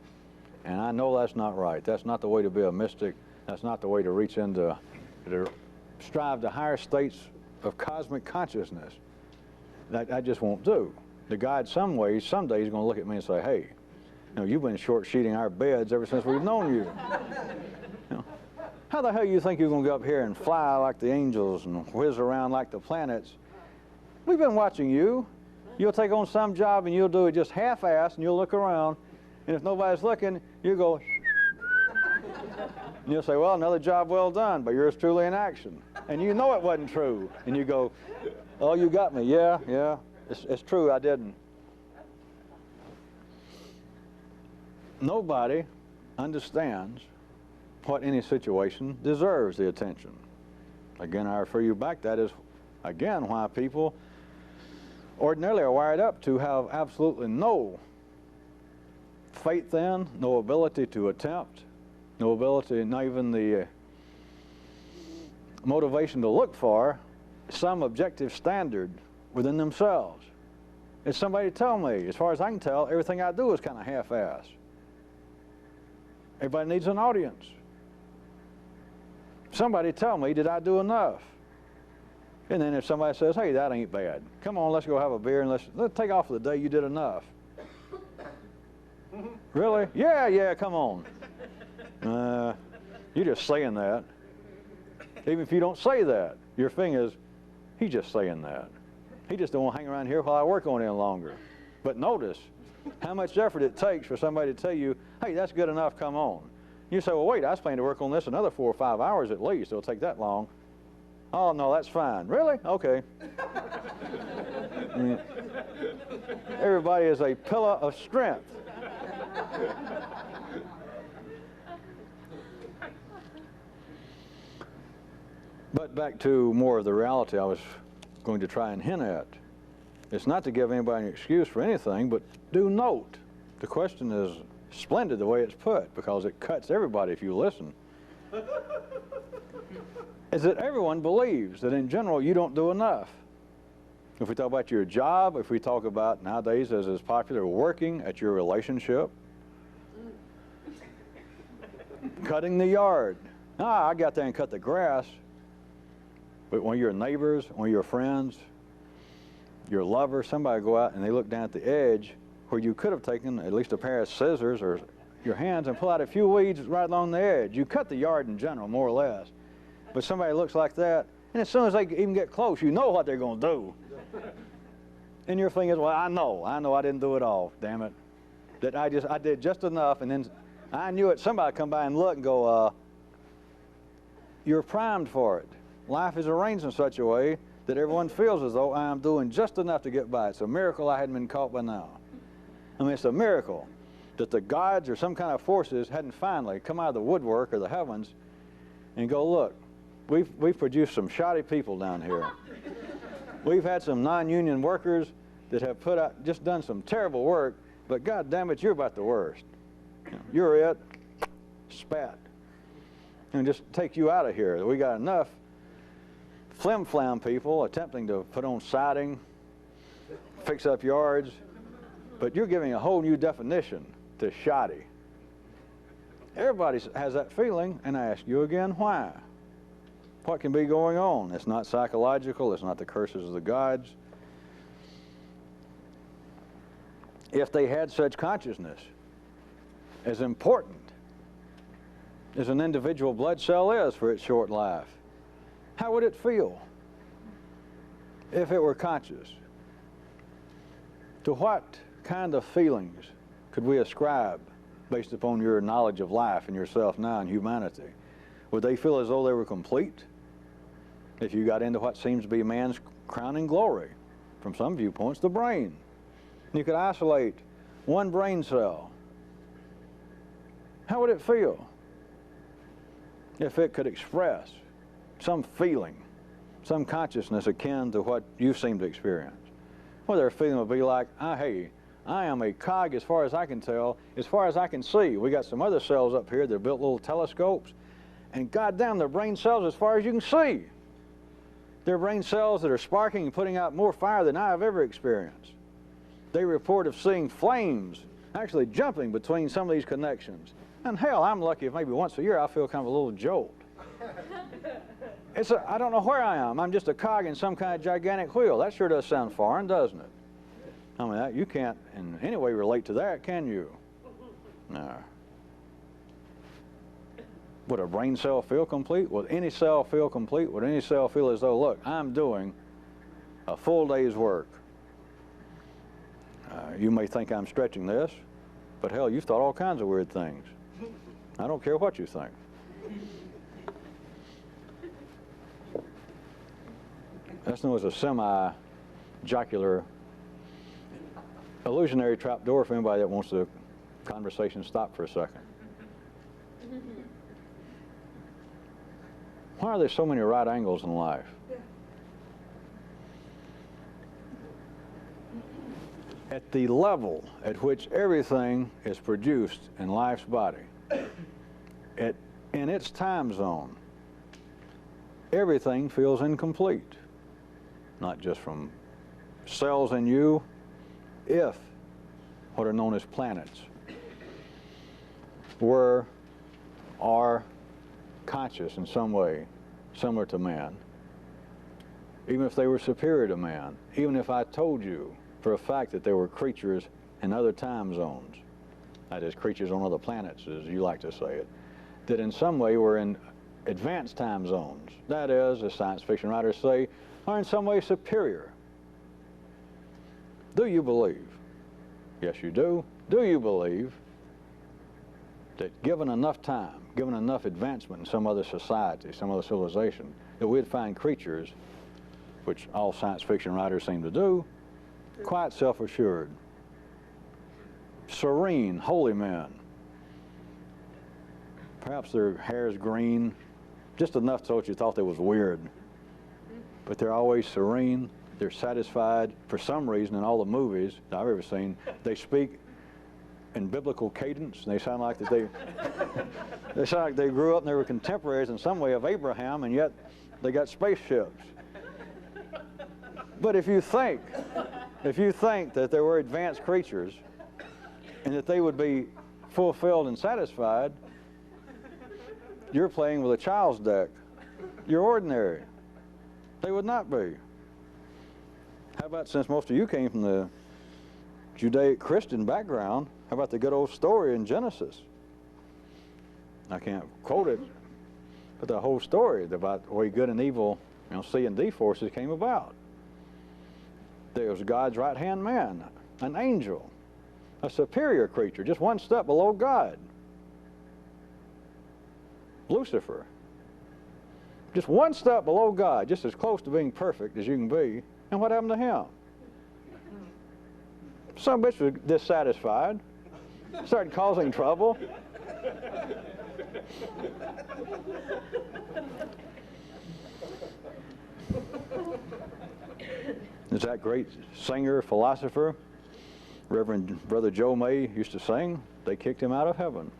And I know that's not right. That's not the way to be a mystic. That's not the way to reach into, to strive to higher states of cosmic consciousness. That I just won't do. The guide some days is going to look at me and say, hey, you know, you've been short-sheeting our beds ever since we've known you. You know, how the hell you think you're going to go up here and fly like the angels and whiz around like the planets? We've been watching you. You'll take on some job and you'll do it just half-assed, and you'll look around, and if nobody's looking, you go, and you'll say, well, another job well done, but yours truly in action. And you know it wasn't true. And you go, oh, you got me. Yeah, it's true, I didn't. Nobody understands what any situation deserves the attention. Again, I refer you back, that is, again, why people ordinarily are wired up to have absolutely no faith in, no ability to attempt, no ability, not even the motivation to look for some objective standard within themselves. It's somebody tell me, as far as I can tell, everything I do is kind of half-assed. Everybody needs an audience. Somebody tell me, did I do enough? And then if somebody says, hey, that ain't bad. Come on, let's go have a beer and let's take off for the day, you did enough. Really? Yeah, come on. You're just saying that. Even if you don't say that, your thing is, he's just saying that. He just don't want to hang around here while I work on it any longer. But notice how much effort it takes for somebody to tell you, hey, that's good enough, come on. You say, well, wait, I was planning to work on this another 4 or 5 hours at least. It'll take that long. Oh, no, that's fine. Really? Okay. Everybody is a pillar of strength. But back to more of the reality I was going to try and hint at. It's not to give anybody an excuse for anything, but do note. The question is splendid the way it's put, because it cuts everybody if you listen. Is that everyone believes that in general you don't do enough. If we talk about your job, if we talk about nowadays as is popular, working at your relationship, cutting the yard. I got there and cut the grass. But when your neighbors, when your friends, your lover, somebody go out and they look down at the edge where you could have taken at least a pair of scissors or your hands and pull out a few weeds right along the edge. You cut the yard in general, more or less. But somebody looks like that, and as soon as they even get close, you know what they're going to do. And your thing is, well, I know I didn't do it all, damn it. That I did just enough, and then I knew it. Somebody come by and look and go, you're primed for it. Life is arranged in such a way that everyone feels as though I am doing just enough to get by. It's a miracle I hadn't been caught by now. I mean, it's a miracle that the gods or some kind of forces hadn't finally come out of the woodwork or the heavens and go, look, we've produced some shoddy people down here. We've had some non-union workers that have just done some terrible work, but God damn it, you're about the worst. You're it, spat. And just take you out of here. We got enough flim-flam people attempting to put on siding, fix up yards, but you're giving a whole new definition to shoddy. Everybody has that feeling, and I ask you again, why? What can be going on? It's not psychological, it's not the curses of the gods. if they had such consciousness, as important as an individual blood cell is for its short life, how would it feel if it were conscious? To what kind of feelings could we ascribe based upon your knowledge of life and yourself now and humanity? Would they feel as though they were complete? If you got into what seems to be man's crowning glory, from some viewpoints, the brain. You could isolate one brain cell. How would it feel if it could express some feeling, some consciousness akin to what you seem to experience? Well, their feeling would be like, hey, I am a cog as far as I can tell, as far as I can see. We got some other cells up here that are built little telescopes, and goddamn, they're brain cells as far as you can see. They're brain cells that are sparking and putting out more fire than I have ever experienced. They report of seeing flames actually jumping between some of these connections. And hell, I'm lucky if maybe once a year I feel kind of a little jolt. I don't know where I am. I'm just a cog in some kind of gigantic wheel. That sure does sound foreign, doesn't it? I mean, you can't in any way relate to that, can you? No. Would a brain cell feel complete? Would any cell feel complete? Would any cell feel as though, look, I'm doing a full day's work? You may think I'm stretching this, but hell, you've thought all kinds of weird things. I don't care what you think. That's known as a semi-jocular illusionary trapdoor for anybody that wants the conversation stopped for a second. Why are there so many right angles in life? At the level at which everything is produced in life's body, in its time zone, everything feels incomplete. Not just from cells in you, if what are known as planets were, are conscious in some way, similar to man, even if they were superior to man, even if I told you for a fact that there were creatures in other time zones, that is, creatures on other planets, as you like to say it, that in some way were in advanced time zones, that is, as science fiction writers say, are in some way superior. Do you believe? Yes, you do. Do you believe that given enough time, given enough advancement in some other society, some other civilization, that we'd find creatures, which all science fiction writers seem to do, quite self-assured, serene, holy men. Perhaps their hair is green, just enough so that you thought they was weird. But they're always serene, they're satisfied. For some reason, in all the movies that I've ever seen, they speak in biblical cadence, and they sound like that they grew up and they were contemporaries in some way of Abraham, and yet they got spaceships. But if you think that there were advanced creatures and that they would be fulfilled and satisfied, you're playing with a child's deck. You're ordinary. They would not be. How about, since most of you came from the Judaic Christian background, how about the good old story in Genesis? I can't quote it, but the whole story about the way good and evil, C and D forces came about. There was God's right-hand man, an angel, a superior creature, just one step below God. Lucifer. Just one step below God, just as close to being perfect as you can be. And what happened to him? Some bitch was dissatisfied, started causing trouble. There's that great singer, philosopher, Reverend Brother Joe May used to sing, they kicked him out of heaven.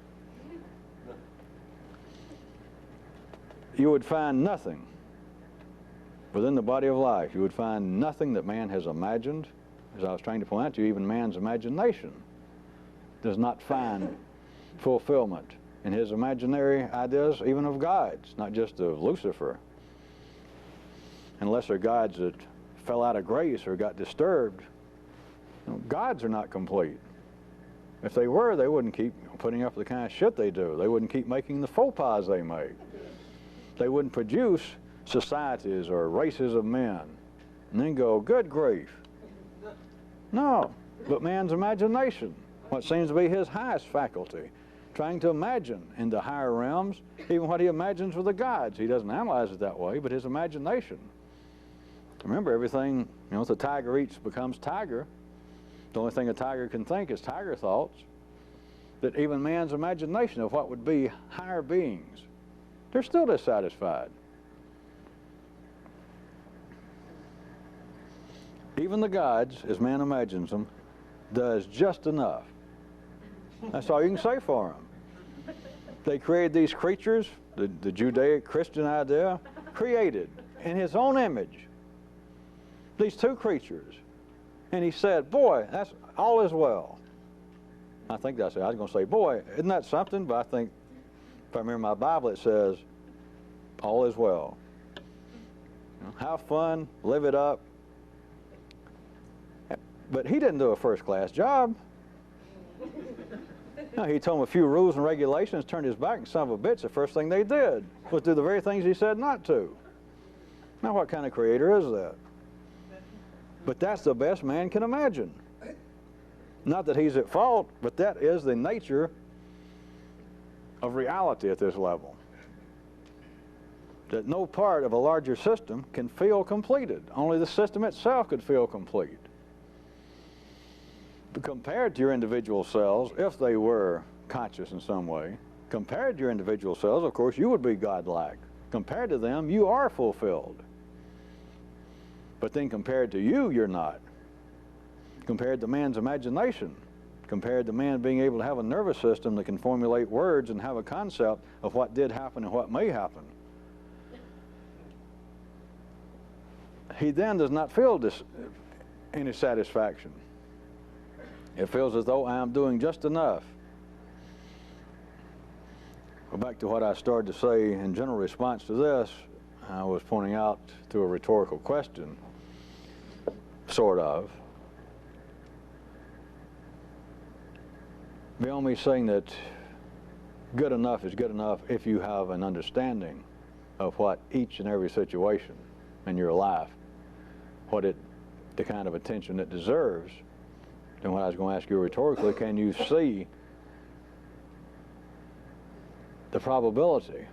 You would find nothing within the body of life. You would find nothing that man has imagined. As I was trying to point out to you, even man's imagination does not find fulfillment in his imaginary ideas, even of gods, not just of Lucifer. Unless they're gods that fell out of grace or got disturbed Gods are not complete. If they were, they wouldn't keep putting up with the kind of shit they do. They wouldn't keep making the faux pas they make. They wouldn't produce societies or races of men and then go, good grief. No, but man's imagination, what seems to be his highest faculty, trying to imagine in the higher realms, even what he imagines with the gods. He doesn't analyze it that way, but his imagination. Remember, everything, if the tiger eats becomes tiger. The only thing a tiger can think is tiger thoughts. That even man's imagination of what would be higher beings, they're still dissatisfied. Even the gods, as man imagines them, does just enough. That's all you can say for them. They created these creatures, the Judaic-Christian idea, created in his own image these two creatures. And he said, boy, that's all is well. I think that's it. I was going to say, boy, isn't that something? But I think, if I remember my Bible, it says, all is well. Have fun, live it up. But he didn't do a first-class job. No, he told them a few rules and regulations, turned his back, and son of a bitch, the first thing they did was do the very things he said not to. Now, what kind of creator is that? But that's the best man can imagine. Not that he's at fault, but that is the nature of reality at this level. That no part of a larger system can feel completed. Only the system itself could feel complete. But compared to your individual cells, if they were conscious in some way, compared to your individual cells, of course, you would be godlike. Compared to them, you are fulfilled. But then compared to you, you're not. Compared to man's imagination, compared to man being able to have a nervous system that can formulate words and have a concept of what did happen and what may happen, he then does not feel any satisfaction. It feels as though I am doing just enough. Go back to what I started to say in general response to this. I was pointing out to a rhetorical question, sort of. Beyond me saying that good enough is good enough if you have an understanding of what each and every situation in your life, the kind of attention it deserves, then what I was going to ask you rhetorically, can you see the probability,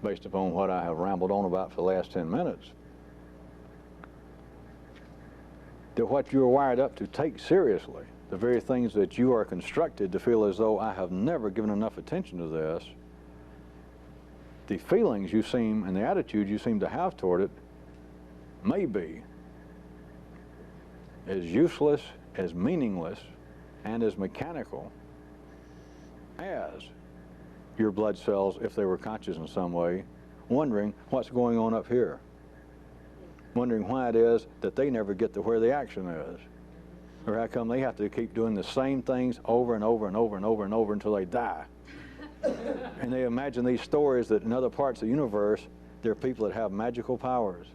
based upon what I have rambled on about for the last 10 minutes, that what you are wired up to take seriously, the very things that you are constructed to feel as though I have never given enough attention to this, the feelings you seem and the attitude you seem to have toward it may be as useless, as meaningless, and as mechanical as your blood cells, if they were conscious in some way, wondering what's going on up here, wondering why it is that they never get to where the action is, or how come they have to keep doing the same things over and over and over and over and over until they die. And they imagine these stories that in other parts of the universe, there are people that have magical powers.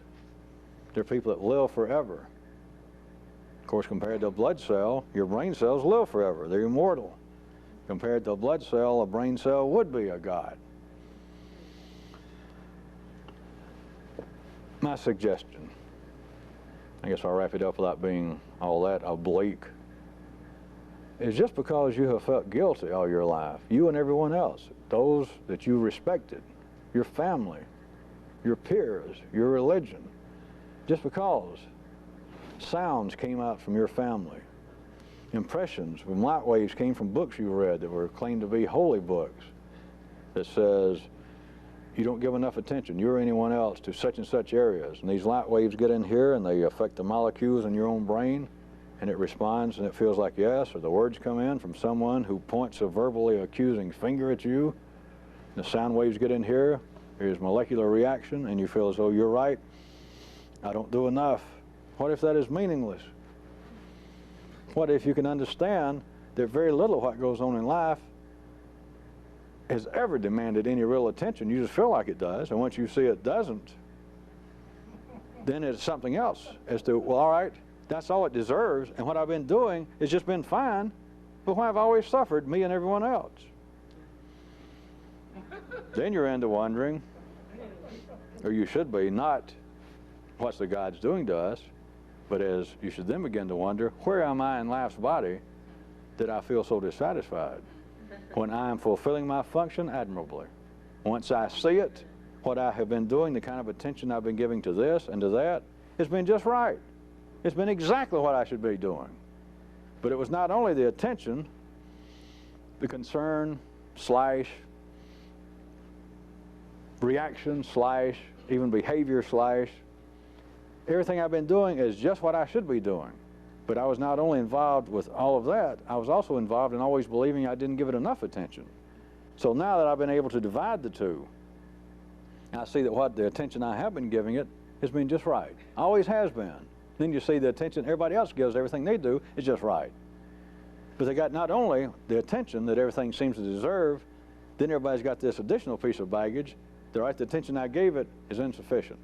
There are people that live forever. Of course, compared to a blood cell, your brain cells live forever. They're immortal. Compared to a blood cell, a brain cell would be a god. My suggestion, I guess I'll wrap it up without being all that oblique, is just because you have felt guilty all your life, you and everyone else, those that you respected, your family, your peers, your religion, just because sounds came out from your family, impressions from light waves came from books you read that were claimed to be holy books, that says you don't give enough attention, you or anyone else, to such and such areas, and these light waves get in here and they affect the molecules in your own brain, and it responds and it feels like yes, or the words come in from someone who points a verbally accusing finger at you, the sound waves get in here, there's molecular reaction, and you feel as though you're right, I don't do enough. What if that is meaningless? What if you can understand that very little of what goes on in life has ever demanded any real attention? You just feel like it does, and once you see it doesn't, then it's something else as to, well, all right, That's all it deserves, and what I've been doing has just been fine, but why I've always suffered, me and everyone else. Then you're into wondering, or you should be, not what's the God's doing to us, but as you should then begin to wonder, where am I in life's body that I feel so dissatisfied when I am fulfilling my function admirably? Once I see it, what I have been doing, the kind of attention I've been giving to this and to that, it's been just right. It's been exactly what I should be doing. But it was not only the attention, the concern, / reaction, / even behavior / everything I've been doing is just what I should be doing. But I was not only involved with all of that, I was also involved in always believing I didn't give it enough attention. So now that I've been able to divide the two, I see that what the attention I have been giving it has been just right. Always has been. Then you see the attention everybody else gives everything they do is just right. But they got not only the attention that everything seems to deserve, then everybody's got this additional piece of baggage. The attention I gave it is insufficient.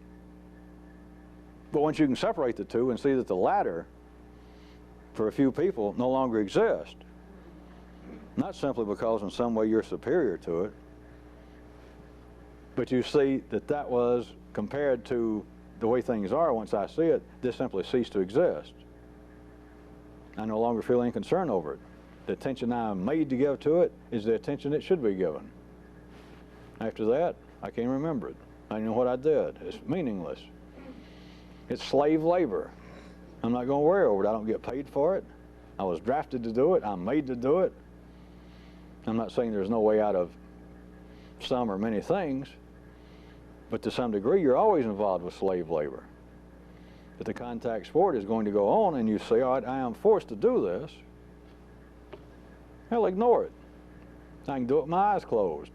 But once you can separate the two and see that the latter, for a few people, no longer exists, not simply because in some way you're superior to it, but you see that that was, compared to the way things are, once I see it, this simply ceased to exist. I no longer feel any concern over it. The attention I'm made to give to it is the attention it should be given. After that, I can't remember it. I don't know what I did. It's meaningless. It's slave labor. I'm not going to worry over it. I don't get paid for it. I was drafted to do it. I'm made to do it. I'm not saying there's no way out of some or many things, but to some degree you're always involved with slave labor. But the contact sport is going to go on, and you say, all right, I am forced to do this. Hell, ignore it. I can do it with my eyes closed.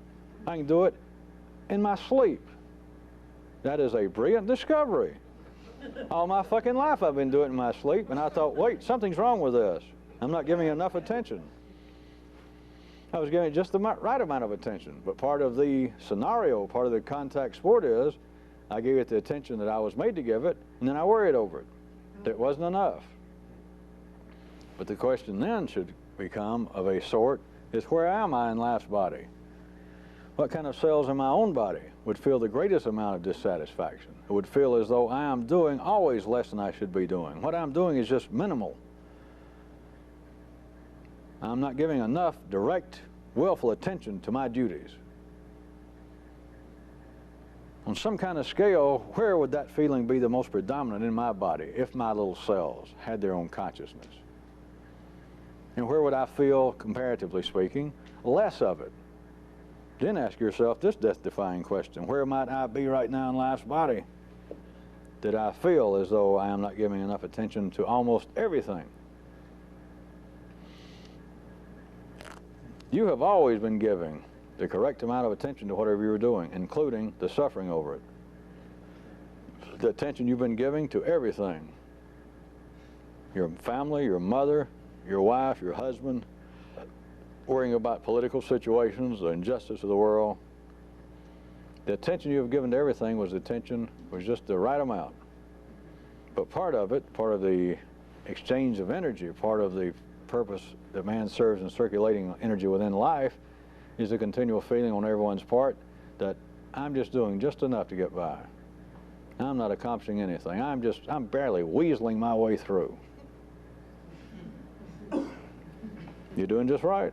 I can do it in my sleep. That is a brilliant discovery. All my fucking life I've been doing it in my sleep, and I thought, wait, something's wrong with this. I'm not giving it enough attention. I was giving it just the right amount of attention. But part of the scenario, part of the contact sport is, I gave it the attention that I was made to give it, and then I worried over it. It wasn't enough. But the question then should become of a sort is, where am I in life's body? What kind of cells in my own body would feel the greatest amount of dissatisfaction? It would feel as though I am doing always less than I should be doing. What I'm doing is just minimal. I'm not giving enough direct, willful attention to my duties. On some kind of scale, where would that feeling be the most predominant in my body if my little cells had their own consciousness? And where would I feel, comparatively speaking, less of it? Then ask yourself this death-defying question: where might I be right now in life's body that I feel as though I am not giving enough attention to almost everything? You have always been giving the correct amount of attention to whatever you were doing, including the suffering over it. The attention you've been giving to everything. Your family, your mother, your wife, your husband, worrying about political situations, the injustice of the world. The attention you have given to everything was just the right amount. But part of it, part of the exchange of energy, part of the purpose that man serves in circulating energy within life, is the continual feeling on everyone's part that I'm just doing just enough to get by. I'm not accomplishing anything. I'm barely weaseling my way through. You're doing just right.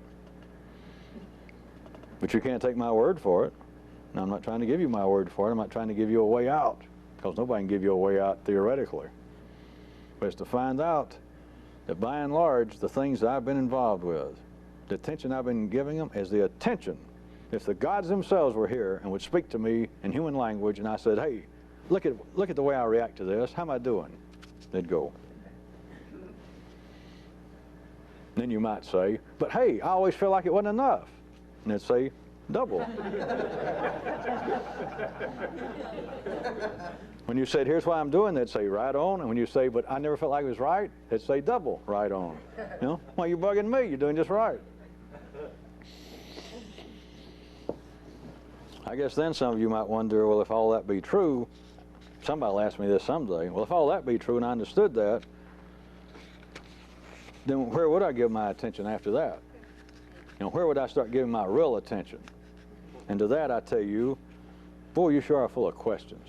But you can't take my word for it. And I'm not trying to give you my word for it. I'm not trying to give you a way out, because nobody can give you a way out theoretically. But it's to find out that by and large, the things that I've been involved with, the attention I've been giving them is the attention. If the gods themselves were here and would speak to me in human language, and I said, hey, look at the way I react to this, how am I doing? They'd go. Then you might say, but hey, I always feel like it wasn't enough. And they'd say, double. When you said, here's why I'm doing, they'd say, right on. And when you say, but I never felt like it was right, they'd say, double, right on. You know, well, you're bugging me. You're doing just right. I guess then some of you might wonder, well, if all that be true, somebody will ask me this someday, well, if all that be true and I understood that, then where would I give my attention after that? You know, where would I start giving my real attention? And to that I tell you, boy, you sure are full of questions.